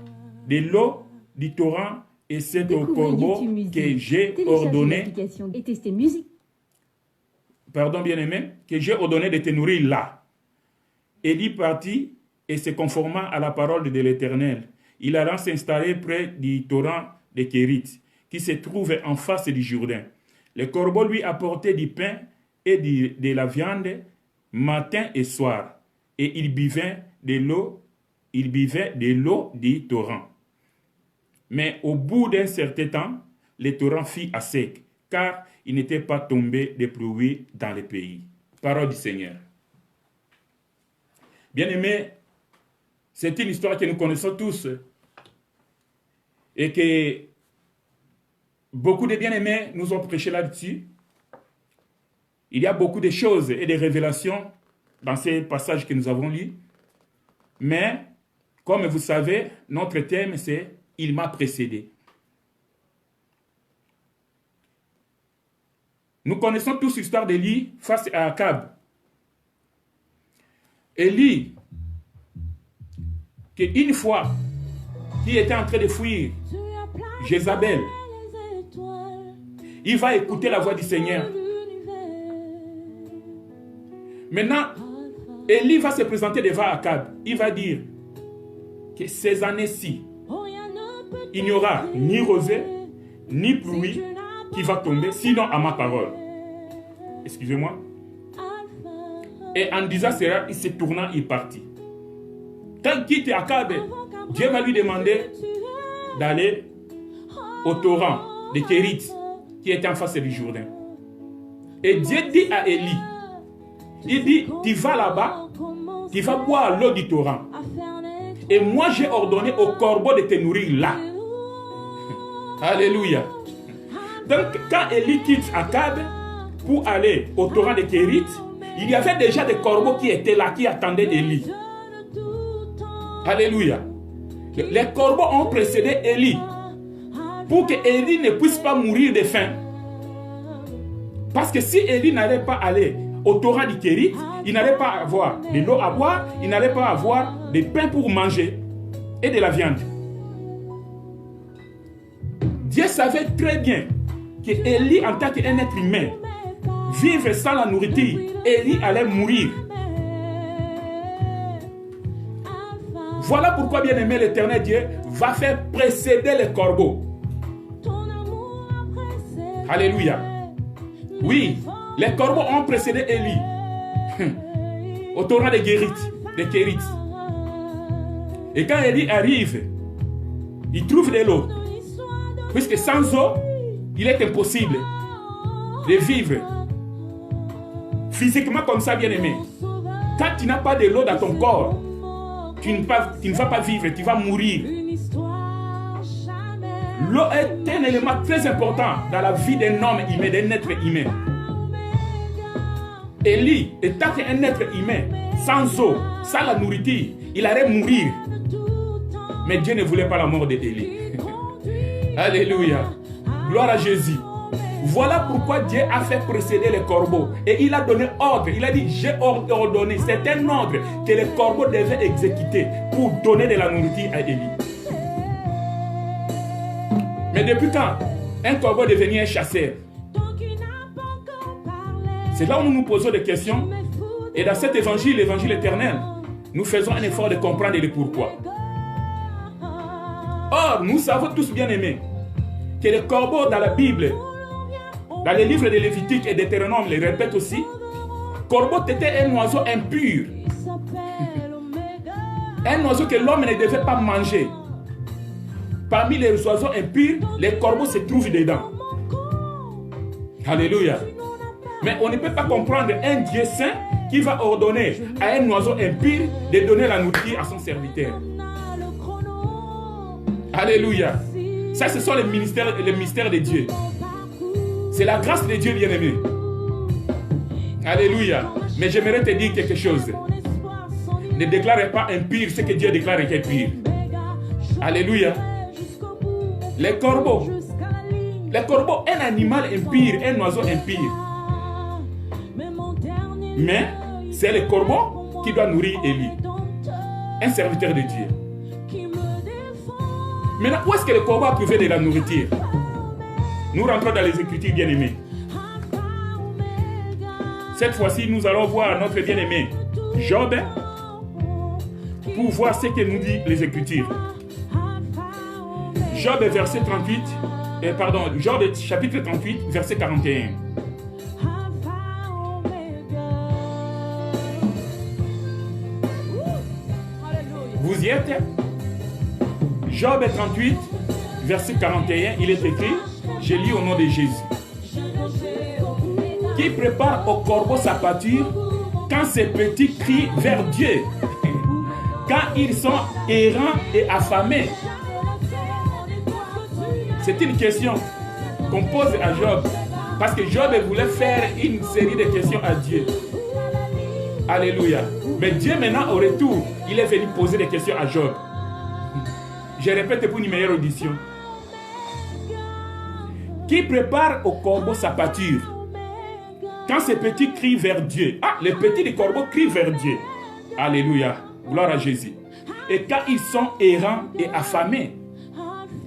de l'eau du torrent et c'est au corbeau que j'ai ordonné. Et tester musique. Pardon, bien-aimé, que j'ai ordonné de te nourrir là. Élie partit et se conformant à la parole de l'Éternel, il alla s'installer près du torrent de Kérit, qui se trouve en face du Jourdain. Le corbeau lui apportait du pain et de la viande matin et soir, et il buvait de l'eau du torrent. Mais au bout d'un certain temps, le torrent fit à sec, car il n'était pas tombé de pluie dans le pays. Parole du Seigneur. Bien-aimés, c'est une histoire que nous connaissons tous et que beaucoup de bien-aimés nous ont prêché là-dessus. Il y a beaucoup de choses et de révélations dans ces passages que nous avons lus. Mais, comme vous savez, notre thème c'est « Il m'a précédé ». Nous connaissons tous l'histoire d'Élie face à Akab. Élie, qu'une fois, qui était en train de fuir Jézabel, il va écouter la voix du Seigneur. Maintenant, Élie va se présenter devant Akab. Il va dire que ces années-ci, il n'y aura ni rosée, ni pluie qui va tomber, sinon à ma parole. Excusez-moi. Et en disant cela, il se tournant, il partit. Quand il quitte Akab, Dieu va lui demander d'aller au torrent de Kérit, qui était en face du Jourdain. Et Dieu dit à Élie, il dit, tu vas là-bas, tu vas boire l'eau du torrent. Et moi, j'ai ordonné au corbeau de te nourrir là. Alléluia. Donc, quand Élie quitte Akab pour aller au torrent de Kérit, il y avait déjà des corbeaux qui étaient là, qui attendaient Élie. Alléluia. Les corbeaux ont précédé Élie pour que Élie ne puisse pas mourir de faim. Parce que si Élie n'allait pas aller au torrent du Kérit, il n'allait pas avoir de l'eau à boire, il n'allait pas avoir de pain pour manger et de la viande. Dieu savait très bien que Élie, en tant qu'un être humain, vivre sans la nourriture, Élie allait mourir. Voilà pourquoi, bien aimé, l'Éternel Dieu va faire précéder les corbeaux. Alléluia. Oui, les corbeaux ont précédé Élie au torrent de Kérit. Et quand Élie arrive, il trouve de l'eau. Puisque sans eau, il est impossible de vivre physiquement comme ça, bien-aimé. Quand tu n'as pas de l'eau dans ton corps, tu ne vas pas vivre, tu vas mourir. L'eau est un élément très important dans la vie d'un homme humain, d'un être humain. Élie, étant un être humain, sans eau, sans la nourriture, il allait mourir. Mais Dieu ne voulait pas la mort d'Élie. Alléluia. Gloire à Jésus. Voilà pourquoi Dieu a fait précéder les corbeaux. Et il a donné ordre. Il a dit, j'ai ordonné. C'est un ordre que les corbeaux devaient exécuter pour donner de la nourriture à Élie. Mais depuis quand un corbeau est devenu un chasseur? C'est là où nous nous posons des questions. Et dans cet évangile, l'évangile éternel, nous faisons un effort de comprendre le pourquoi. Or, nous savons tous bien aimés que les corbeaux dans la Bible, dans les livres de Lévitique et d'Hétéronome, les répètent aussi, corbeau était un oiseau impur. Un oiseau que l'homme ne devait pas manger. Parmi les oiseaux impurs, les corbeaux se trouvent dedans. Alléluia. Mais on ne peut pas comprendre un Dieu saint qui va ordonner à un oiseau impur de donner la nourriture à son serviteur. Alléluia. Ça, ce sont les mystères de Dieu. C'est la grâce de Dieu, bien-aimé. Alléluia. Mais j'aimerais te dire quelque chose. Ne déclare pas impur ce que Dieu déclare qu'est pur. Alléluia. Les corbeaux, un animal impur, un oiseau impur. Mais c'est le corbeau qui doit nourrir Élie, un serviteur de Dieu. Maintenant, où est-ce que le corbeau a trouvé de la nourriture? Nous rentrons dans les Écritures, bien-aimés. Cette fois-ci, nous allons voir notre bien-aimé Job pour voir ce que nous dit les Écritures. Job verset 38, Job chapitre 38, verset 41. Vous y êtes? Job 38, verset 41, il est écrit, je lis au nom de Jésus. Qui prépare au corbeau sa pâture quand ses petits crient vers Dieu, quand ils sont errants et affamés. C'est une question qu'on pose à Job, parce que Job voulait faire une série de questions à Dieu. Alléluia. Mais Dieu maintenant au retour, il est venu poser des questions à Job. Je répète pour une meilleure audition. Qui prépare au corbeau sa pâture quand ces petits crient vers Dieu? Ah, les petits du corbeau crient vers Dieu. Alléluia. Gloire à Jésus. Et quand ils sont errants et affamés,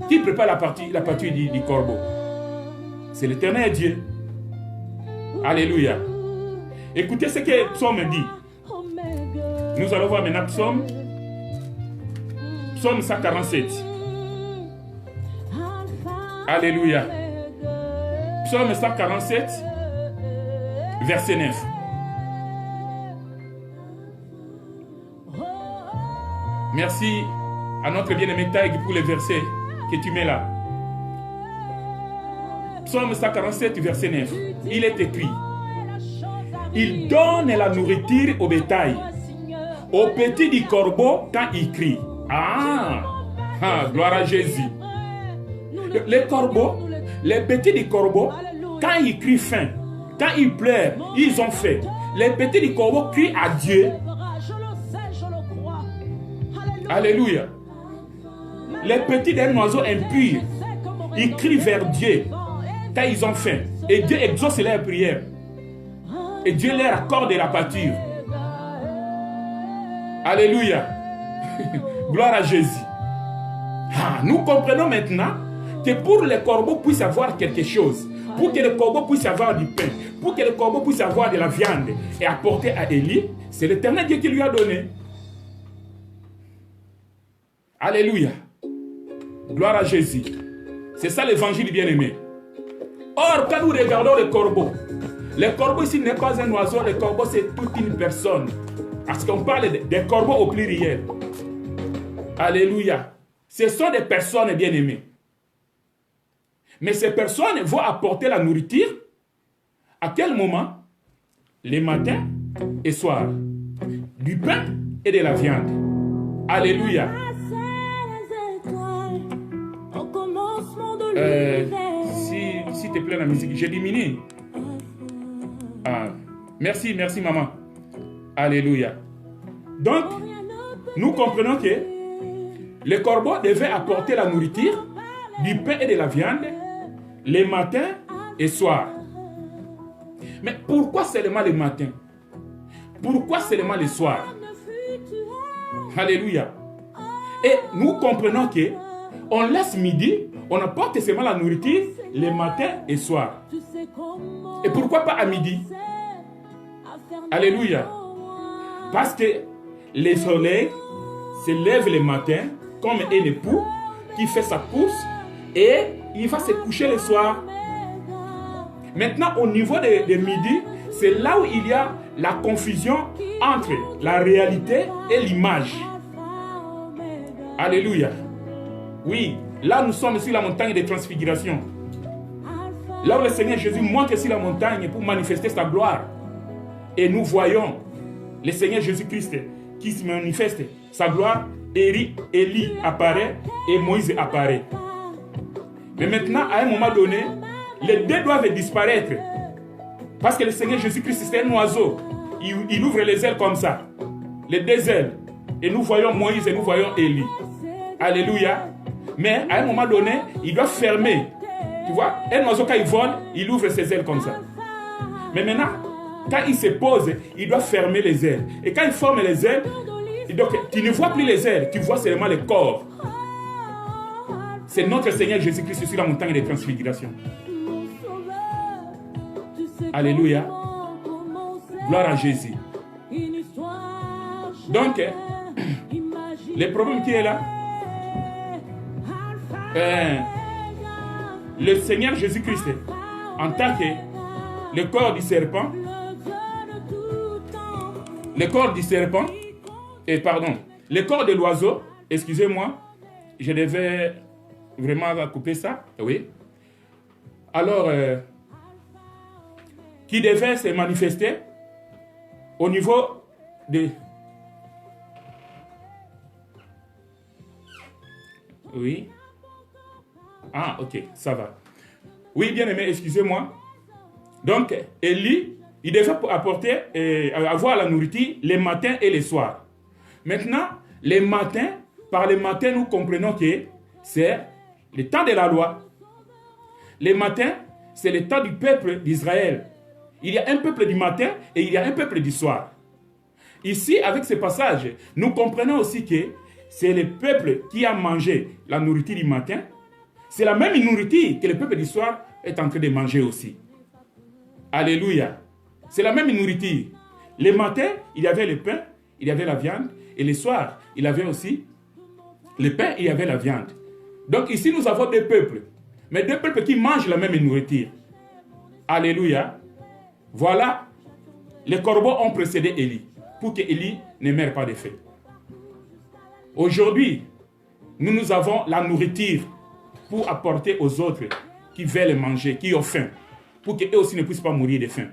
qui prépare la pâture du corbeau? C'est l'Éternel Dieu. Alléluia. Écoutez ce que Psaume dit. Nous allons voir maintenant Psaume 147. Alléluia. Psaume 147, verset 9. Merci à notre bien-aimé Taïg pour les versets que tu mets là. Psaume 147, verset 9. Il est écrit: il donne la nourriture au bétail, au petit du corbeau quand il crie. Gloire à Jésus. Les corbeaux, les petits du corbeau, quand ils crient faim, quand ils pleurent, ils ont faim. Les petits du corbeau crient à Dieu. Alléluia. Les petits d'un oiseau impur, ils crient vers Dieu quand ils ont faim. Et Dieu exauce leurs prières. Et Dieu leur accorde la pâture. Alléluia. Gloire à Jésus. Nous comprenons maintenant que pour que les corbeaux puissent avoir quelque chose, pour que les corbeaux puissent avoir du pain, pour que les corbeaux puissent avoir de la viande et apporter à Élie, c'est l'Éternel Dieu qui lui a donné. Alléluia. Gloire à Jésus. C'est ça l'évangile bien-aimé. Or, quand nous regardons les corbeaux ici n'est pas un oiseau, le corbeau c'est toute une personne. Parce qu'on parle des corbeaux au pluriel. Alléluia. Ce sont des personnes bien-aimées. Mais ces personnes vont apporter la nourriture. À quel moment? les matins et soirs, du pain et de la viande. Alléluia. S'il te plaît, la musique, j'ai diminué. Ah, merci, merci maman. Alléluia. Donc, nous comprenons que les corbeaux devaient apporter la nourriture, du pain et de la viande, les matins et soirs. Mais pourquoi seulement les matins? Pourquoi seulement les soirs? Alléluia. Et nous comprenons que on laisse midi, on apporte seulement la nourriture les matins et soirs. Et pourquoi pas à midi? Alléluia. Parce que le soleil se lève le matin comme un époux qui fait sa course et il va se coucher le soir. Maintenant, au niveau de midi, c'est là où il y a la confusion entre la réalité et l'image. Alléluia. Oui, là nous sommes sur la montagne de transfiguration. Là où le Seigneur Jésus monte sur la montagne pour manifester sa gloire. Et nous voyons le Seigneur Jésus-Christ qui se manifeste sa gloire. Élie apparaît et Moïse apparaît. Mais maintenant, à un moment donné, les deux doivent disparaître. Parce que le Seigneur Jésus-Christ, c'est un oiseau. Il ouvre les ailes comme ça. Les deux ailes. Et nous voyons Moïse et nous voyons Élie. Alléluia. Mais à un moment donné, il doit fermer. Tu vois, un oiseau quand il vole, il ouvre ses ailes comme ça. Mais maintenant, quand il se pose, il doit fermer les ailes. Et quand il forme les ailes, donc tu ne vois plus les ailes, tu vois seulement le corps. C'est notre Seigneur Jésus-Christ sur la montagne de transfiguration. Alléluia. Gloire à Jésus. Donc, le problème qui est là, le Seigneur Jésus-Christ, en tant que le corps du serpent, le corps de l'oiseau, excusez-moi, je devais vraiment couper ça, oui. Alors, qui devait se manifester au niveau de... Oui. Ah, ok, ça va. Oui, bien aimé, excusez-moi. Donc, Élie, il devait apporter, avoir la nourriture les matins et les soirs. Maintenant, les matins, par les matins, nous comprenons que c'est le temps de la loi. Les matins, c'est le temps du peuple d'Israël. Il y a un peuple du matin et il y a un peuple du soir. Ici, avec ce passage, nous comprenons aussi que c'est le peuple qui a mangé la nourriture du matin. C'est la même nourriture que le peuple du soir est en train de manger aussi. Alléluia. C'est la même nourriture. Le matin, il y avait le pain, il y avait la viande. Et le soir, il y avait aussi le pain et il y avait la viande. Donc ici, nous avons deux peuples. Mais deux peuples qui mangent la même nourriture. Alléluia. Voilà. Les corbeaux ont précédé Élie. Pour que Élie ne meure pas de faim. Aujourd'hui, nous avons la nourriture pour apporter aux autres qui veulent manger, qui ont faim, pour qu'eux aussi ne puissent pas mourir de faim.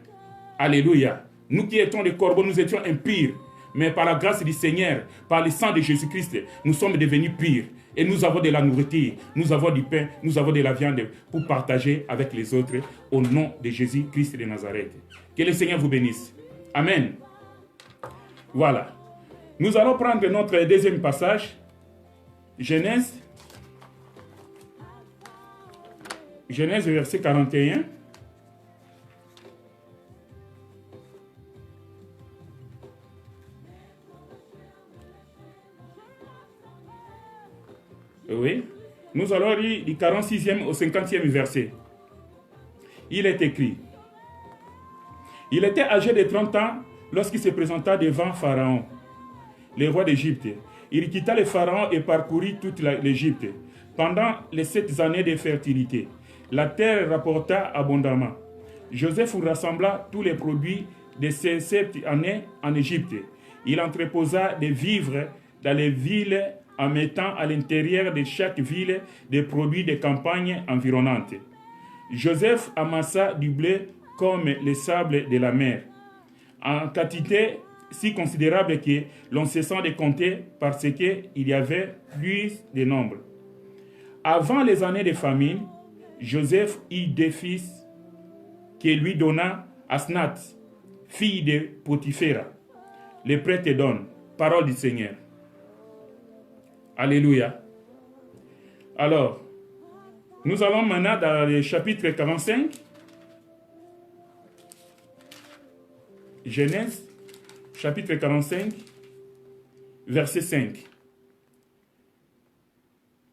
Alléluia. Nous qui étions des corbeaux, nous étions impurs, mais par la grâce du Seigneur, par le sang de Jésus-Christ, nous sommes devenus purs. Et nous avons de la nourriture, nous avons du pain, nous avons de la viande pour partager avec les autres au nom de Jésus-Christ de Nazareth. Que le Seigneur vous bénisse. Amen. Voilà. Nous allons prendre notre deuxième passage. Genèse, verset 41. Oui. Nous allons lire du 46e au 50e verset. Il est écrit: il était âgé de 30 ans lorsqu'il se présenta devant Pharaon, le roi d'Égypte. Il quitta le Pharaon et parcourut toute l'Égypte. Pendant les 7 années de fertilité, la terre rapporta abondamment. Joseph rassembla tous les produits de ces 7 années en Égypte. Il entreposa des vivres dans les villes en mettant à l'intérieur de chaque ville des produits des campagnes environnantes. Joseph amassa du blé comme le sable de la mer. en quantité si considérable que l'on cessant de compter parce qu'il y avait plus de nombre. Avant les années de famine, Joseph eut deux fils qui lui donna Asnath, fille de Potiphera. Le prêtre te donne, parole du Seigneur. Alléluia. Alors, nous allons maintenant dans le chapitre 45. Genèse, chapitre 45, verset 5.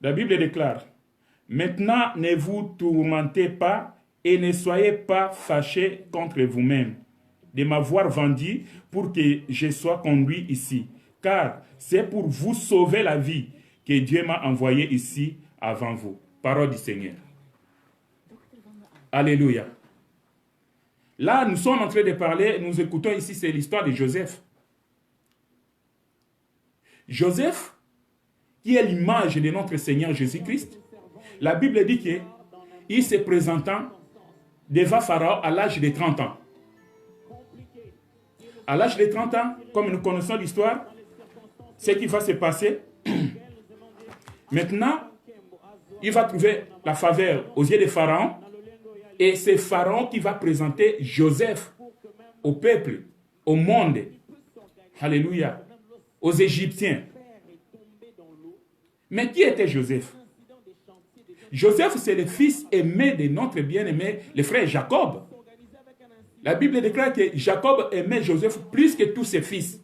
La Bible déclare, « Maintenant, ne vous tourmentez pas et ne soyez pas fâchés contre vous-même de m'avoir vendu pour que je sois conduit ici, car c'est pour vous sauver la vie que Dieu m'a envoyé ici avant vous. » Parole du Seigneur. Alléluia. Là, nous sommes en train de parler, nous écoutons ici, c'est l'histoire de Joseph. Joseph, qui est l'image de notre Seigneur Jésus-Christ, la Bible dit qu'il se présentant devant Pharaon à l'âge de 30 ans. À l'âge de 30 ans, comme nous connaissons l'histoire, ce qui va se passer, maintenant, il va trouver la faveur aux yeux de Pharaon, et c'est Pharaon qui va présenter Joseph au peuple, au monde. Alléluia. Aux Égyptiens. Mais qui était Joseph? Joseph, c'est le fils aimé de notre bien-aimé, le frère Jacob. La Bible déclare que Jacob aimait Joseph plus que tous ses fils.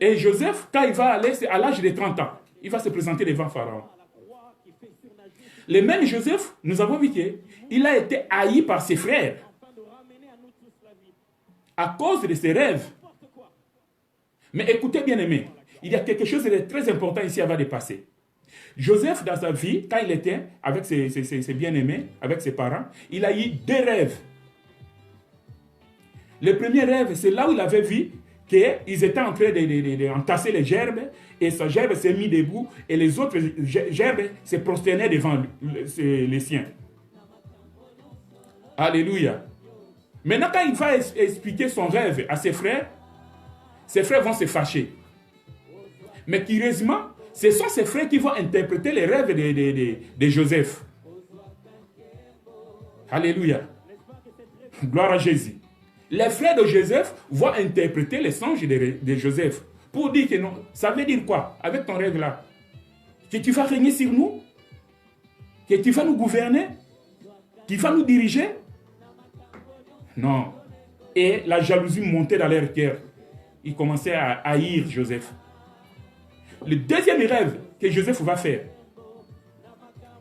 Et Joseph, quand il va aller, c'est à l'âge de 30 ans, il va se présenter devant Pharaon. Le même Joseph, nous avons vu qu'il a été haï par ses frères à cause de ses rêves. Mais écoutez bien aimé, il y a quelque chose de très important ici avant de passer. Joseph, dans sa vie, quand il était avec ses bien-aimés, avec ses parents, il a eu deux rêves. Le premier rêve, c'est là où il avait vu qu'ils étaient en train d'entasser les gerbes, et sa gerbe s'est mise debout, et les autres gerbes se prosternaient devant les siens. Alléluia. Maintenant, quand il va expliquer son rêve à ses frères vont se fâcher. Mais curieusement, ce sont ses frères qui vont interpréter les rêves de Joseph. Alléluia. Gloire à Jésus. Les frères de Joseph vont interpréter les songes de Joseph pour dire que non. Ça veut dire quoi avec ton rêve là? Que tu vas régner sur nous? Que tu vas nous gouverner? Tu vas nous diriger? Non. Et la jalousie montait dans leur cœur. Ils commençaient à haïr Joseph. Le deuxième rêve que Joseph va faire,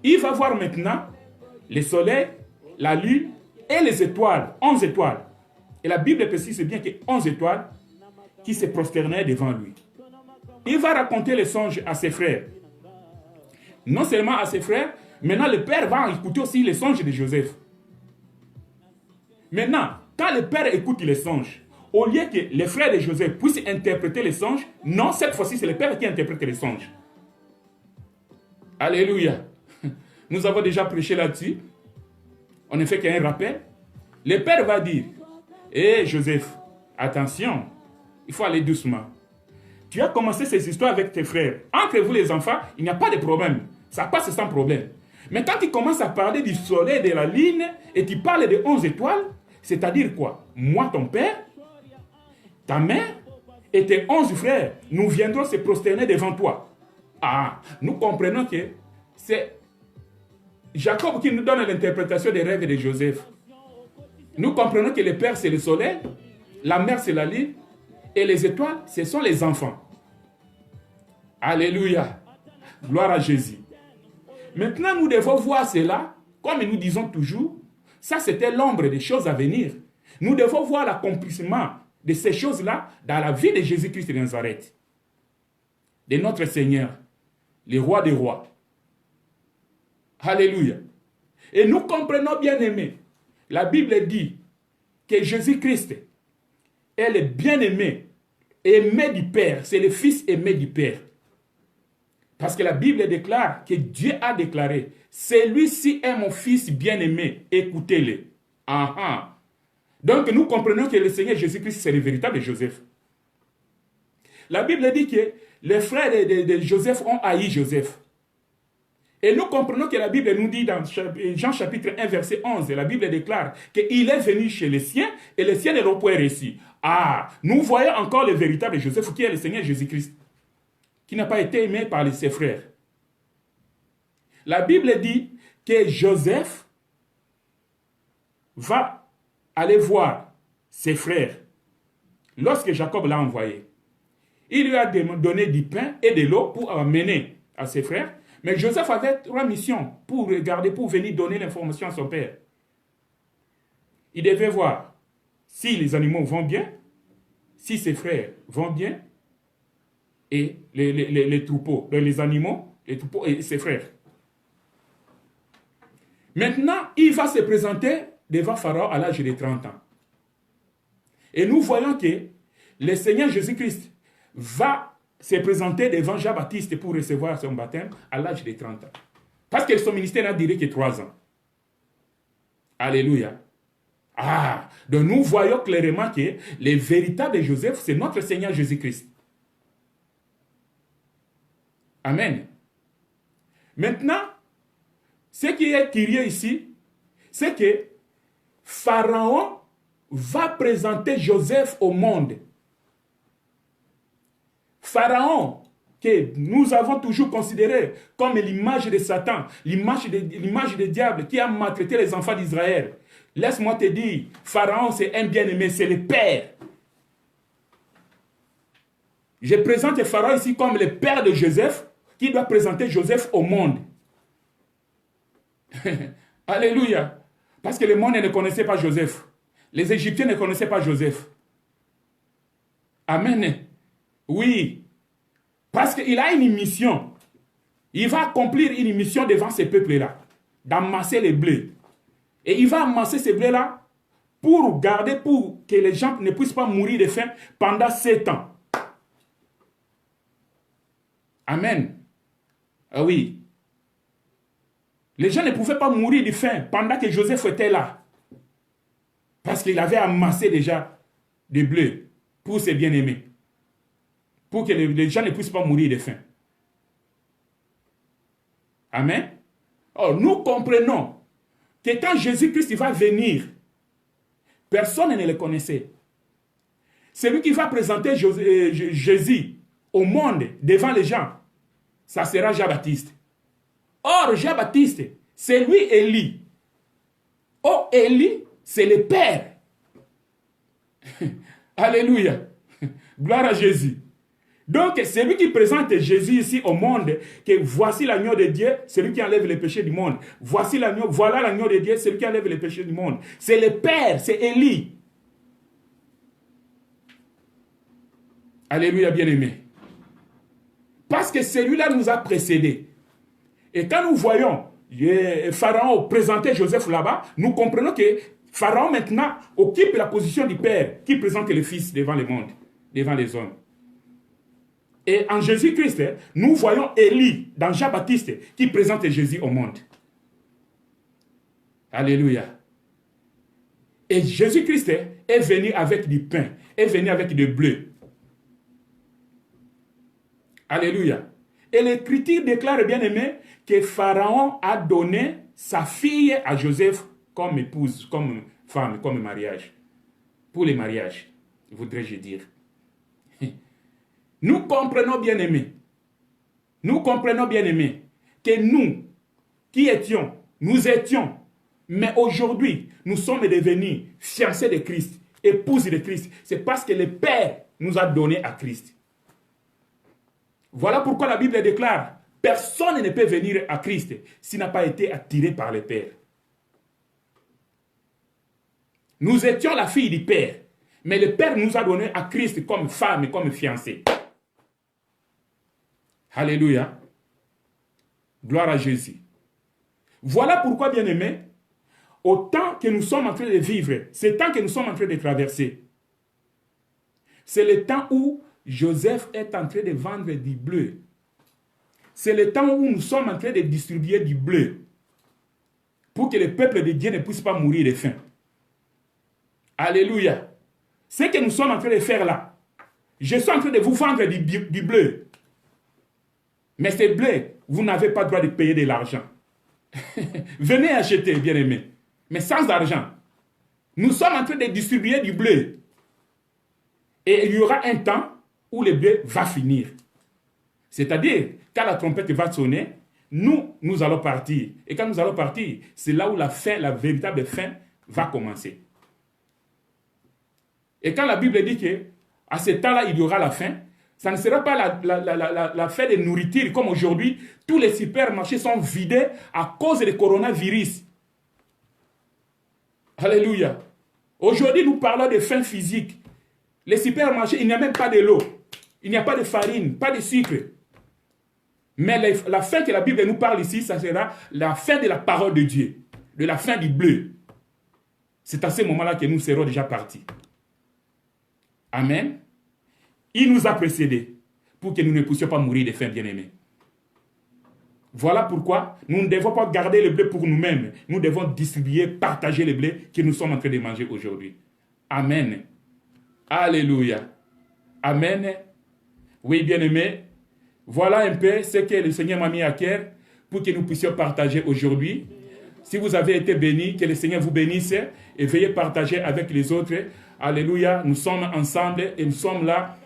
il va voir maintenant le soleil, la lune et les étoiles, 11 étoiles. Et la Bible précise bien que 11 étoiles qui se prosternaient devant lui. Il va raconter les songes à ses frères. Non seulement à ses frères, maintenant le père va écouter aussi les songes de Joseph. Maintenant, quand le père écoute les songes, au lieu que les frères de Joseph puissent interpréter les songes, non, cette fois-ci, c'est le père qui interprète les songes. Alléluia. Nous avons déjà prêché là-dessus. On ne fait qu'un rappel. Le père va dire, hé Joseph, attention, il faut aller doucement. Tu as commencé ces histoires avec tes frères. Entre vous les enfants, il n'y a pas de problème. Ça passe sans problème. Mais quand tu commences à parler du soleil, de la lune, et tu parles de 11 étoiles, c'est-à-dire quoi? Moi, ton père, ta mère et tes 11 frères, nous viendrons se prosterner devant toi. Ah, nous comprenons que c'est Jacob qui nous donne l'interprétation des rêves de Joseph. Nous comprenons que le père, c'est le soleil, la mère, c'est la lune, et les étoiles, ce sont les enfants. Alléluia. Gloire à Jésus. Maintenant, nous devons voir cela, comme nous disons toujours, ça c'était l'ombre des choses à venir. Nous devons voir l'accomplissement de ces choses-là dans la vie de Jésus-Christ de Nazareth, de notre Seigneur, le roi des rois. Alléluia. Et nous comprenons, bien aimés, la Bible dit que Jésus-Christ est le bien-aimé, aimé du Père, c'est le Fils aimé du Père. Parce que la Bible déclare que Dieu a déclaré, celui-ci est mon Fils bien-aimé, écoutez-le. Ah ah. Donc nous comprenons que le Seigneur Jésus-Christ, c'est le véritable Joseph. La Bible dit que les frères de Joseph ont haï Joseph. Et nous comprenons que la Bible nous dit dans Jean chapitre 1, verset 11, la Bible déclare qu'il est venu chez les siens et les siens ne l'ont point reçu. Ah, nous voyons encore le véritable Joseph qui est le Seigneur Jésus-Christ, qui n'a pas été aimé par ses frères. La Bible dit que Joseph va aller voir ses frères lorsque Jacob l'a envoyé. Il lui a donné du pain et de l'eau pour amener à ses frères. Mais Joseph avait 3 missions pour regarder, pour venir donner l'information à son père. Il devait voir si les animaux vont bien, si ses frères vont bien, et les troupeaux, les animaux, les troupeaux et ses frères. Maintenant, il va se présenter devant Pharaon à l'âge de 30 ans. Et nous voyons que le Seigneur Jésus-Christ va se présenter devant Jean-Baptiste pour recevoir son baptême à l'âge de 30 ans. Parce que son ministère n'a duré que 3 ans. Alléluia. Ah, donc nous voyons clairement que le véritable Joseph, c'est notre Seigneur Jésus-Christ. Amen. Maintenant, ce qui est curieux ici, c'est que Pharaon va présenter Joseph au monde. Pharaon, que nous avons toujours considéré comme l'image de Satan, l'image de diable qui a maltraité les enfants d'Israël. Laisse-moi te dire, Pharaon c'est un bien-aimé, c'est le père. Je présente Pharaon ici comme le père de Joseph, qui doit présenter Joseph au monde. Alléluia. Parce que le monde ne connaissait pas Joseph. Les Égyptiens ne connaissaient pas Joseph. Amen. Oui. Parce qu'il a une mission. Il va accomplir une mission devant ces peuples-là. D'amasser les blés. Et il va amasser ces blés-là pour garder, pour que les gens ne puissent pas mourir de faim pendant 7 ans. Amen. Ah oui. Les gens ne pouvaient pas mourir de faim pendant que Joseph était là. Parce qu'il avait amassé déjà des blés pour ses bien-aimés. Pour que les gens ne puissent pas mourir de faim. Amen. Or, nous comprenons que quand Jésus-Christ va venir, personne ne le connaissait. Celui qui va présenter Jésus au monde devant les gens, ça sera Jean-Baptiste. Or, Jean-Baptiste, c'est lui Élie. Oh, Élie, c'est le Père. Alléluia. Gloire à Jésus. Donc, c'est lui qui présente Jésus ici au monde, que voici l'agneau de Dieu, celui qui enlève les péchés du monde. Voici l'agneau, voilà l'agneau de Dieu, celui qui enlève les péchés du monde. C'est le Père, c'est Élie. Alléluia, bien-aimé. Parce que celui-là nous a précédés. Et quand nous voyons Pharaon présenter Joseph là-bas, nous comprenons que Pharaon maintenant occupe la position du Père qui présente le Fils devant le monde, devant les hommes. Et en Jésus-Christ, nous voyons Élie dans Jean-Baptiste qui présente Jésus au monde. Alléluia. Et Jésus-Christ est venu avec du pain, est venu avec du bleu. Alléluia. Et l'Écriture déclare, bien aimé, que Pharaon a donné sa fille à Joseph comme épouse, comme femme, comme mariage. Pour les mariages, voudrais-je dire. Nous comprenons, bien aimé, que nous, qui étions, nous étions, mais aujourd'hui, nous sommes devenus fiancés de Christ, épouses de Christ. C'est parce que le Père nous a donné à Christ. Voilà pourquoi la Bible déclare, personne ne peut venir à Christ s'il n'a pas été attiré par le Père. Nous étions la fille du Père, mais le Père nous a donné à Christ comme femme et comme fiancée. Alléluia. Gloire à Jésus. Voilà pourquoi, bien-aimés, au temps que nous sommes en train de vivre, ce temps que nous sommes en train de traverser, c'est le temps où Joseph est en train de vendre du bleu. C'est le temps où nous sommes en train de distribuer du bleu pour que le peuple de Dieu ne puisse pas mourir de faim. Alléluia. Ce que nous sommes en train de faire là, je suis en train de vous vendre du bleu. Mais ce blé, vous n'avez pas le droit de payer de l'argent. Venez acheter, bien-aimés. Mais sans argent. Nous sommes en train de distribuer du blé. Et il y aura un temps où le blé va finir. C'est-à-dire, quand la trompette va sonner, nous allons partir. Et quand nous allons partir, c'est là où la fin, la véritable fin, va commencer. Et quand la Bible dit qu'à ce temps-là, il y aura la fin, ça ne sera pas la fin de nourriture comme aujourd'hui. Tous les supermarchés sont vidés à cause du coronavirus. Alléluia. Aujourd'hui, nous parlons de faim physique. Les supermarchés, il n'y a même pas de l'eau. Il n'y a pas de farine, pas de sucre. Mais la faim que la Bible nous parle ici, ça sera la fin de la parole de Dieu. De la fin du bleu. C'est à ce moment-là que nous serons déjà partis. Amen. Il nous a précédés pour que nous ne puissions pas mourir de faim, bien-aimés. Voilà pourquoi nous ne devons pas garder le blé pour nous-mêmes. Nous devons distribuer, partager le blé que nous sommes en train de manger aujourd'hui. Amen. Alléluia. Amen. Oui, bien-aimés, voilà un peu ce que le Seigneur m'a mis à cœur pour que nous puissions partager aujourd'hui. Si vous avez été bénis, que le Seigneur vous bénisse et veuillez partager avec les autres. Alléluia. Nous sommes ensemble et nous sommes là.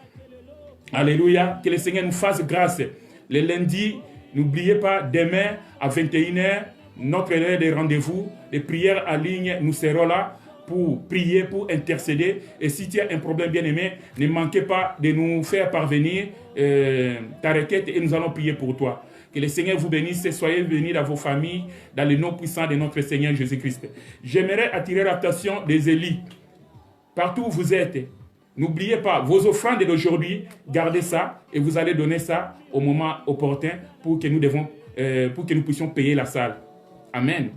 Alléluia. Que le Seigneur nous fasse grâce. Le lundi, n'oubliez pas, demain à 21h, notre heure de rendez-vous, les prières en ligne, nous serons là pour prier, pour intercéder. Et si tu as un problème, bien-aimé, ne manquez pas de nous faire parvenir ta requête et nous allons prier pour toi. Que le Seigneur vous bénisse, soyez bénis dans vos familles, dans le nom puissant de notre Seigneur Jésus-Christ. J'aimerais attirer l'attention des élites. Partout où vous êtes, n'oubliez pas, vos offrandes d'aujourd'hui, gardez ça et vous allez donner ça au moment opportun pour que nous puissions payer la salle. Amen.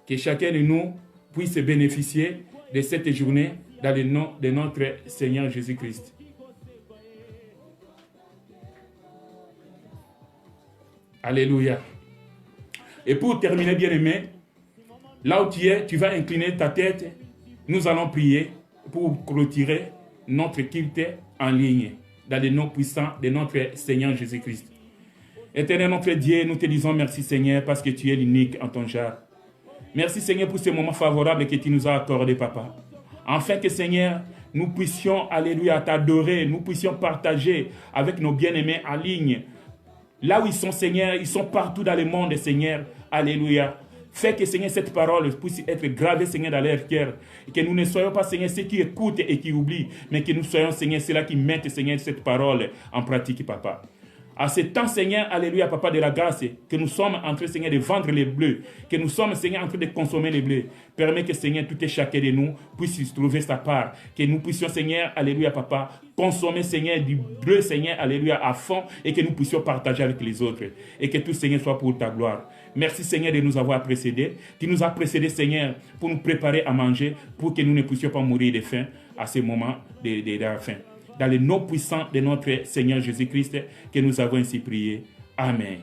Que chacun de nous puisse bénéficier de cette journée dans le nom de notre Seigneur Jésus-Christ. Alléluia. Et pour terminer, bien-aimé, là où tu es, tu vas incliner ta tête. Nous allons prier pour clôturer notre culte en ligne dans le nom puissant de notre Seigneur Jésus-Christ. Éternel notre Dieu, nous te disons merci Seigneur parce que tu es l'unique en ton genre. Merci Seigneur pour ce moment favorable que tu nous as accordé, Papa. Afin que Seigneur, nous puissions, alléluia, t'adorer, nous puissions partager avec nos bien-aimés en ligne. Là où ils sont, Seigneur, ils sont partout dans le monde, Seigneur. Alléluia. Fais que, Seigneur, cette parole puisse être gravée, Seigneur, dans leur cœur. Et que nous ne soyons pas, Seigneur, ceux qui écoutent et qui oublient, mais que nous soyons, Seigneur, ceux-là qui mettent, Seigneur, cette parole en pratique, Papa. À ce temps, Seigneur, alléluia, Papa de la grâce, que nous sommes en train, Seigneur, de vendre les bleus, que nous sommes, Seigneur, en train de consommer les bleus. Permets que, Seigneur, tout et chacun de nous puisse trouver sa part. Que nous puissions, Seigneur, alléluia, Papa, consommer, Seigneur, du bleu, Seigneur, alléluia, à fond, et que nous puissions partager avec les autres. Et que tout, Seigneur, soit pour ta gloire. Merci, Seigneur, de nous avoir précédés. Tu nous as précédés, Seigneur, pour nous préparer à manger, pour que nous ne puissions pas mourir de faim à ce moment de la faim. Dans le nom puissant de notre Seigneur Jésus-Christ, que nous avons ainsi prié. Amen.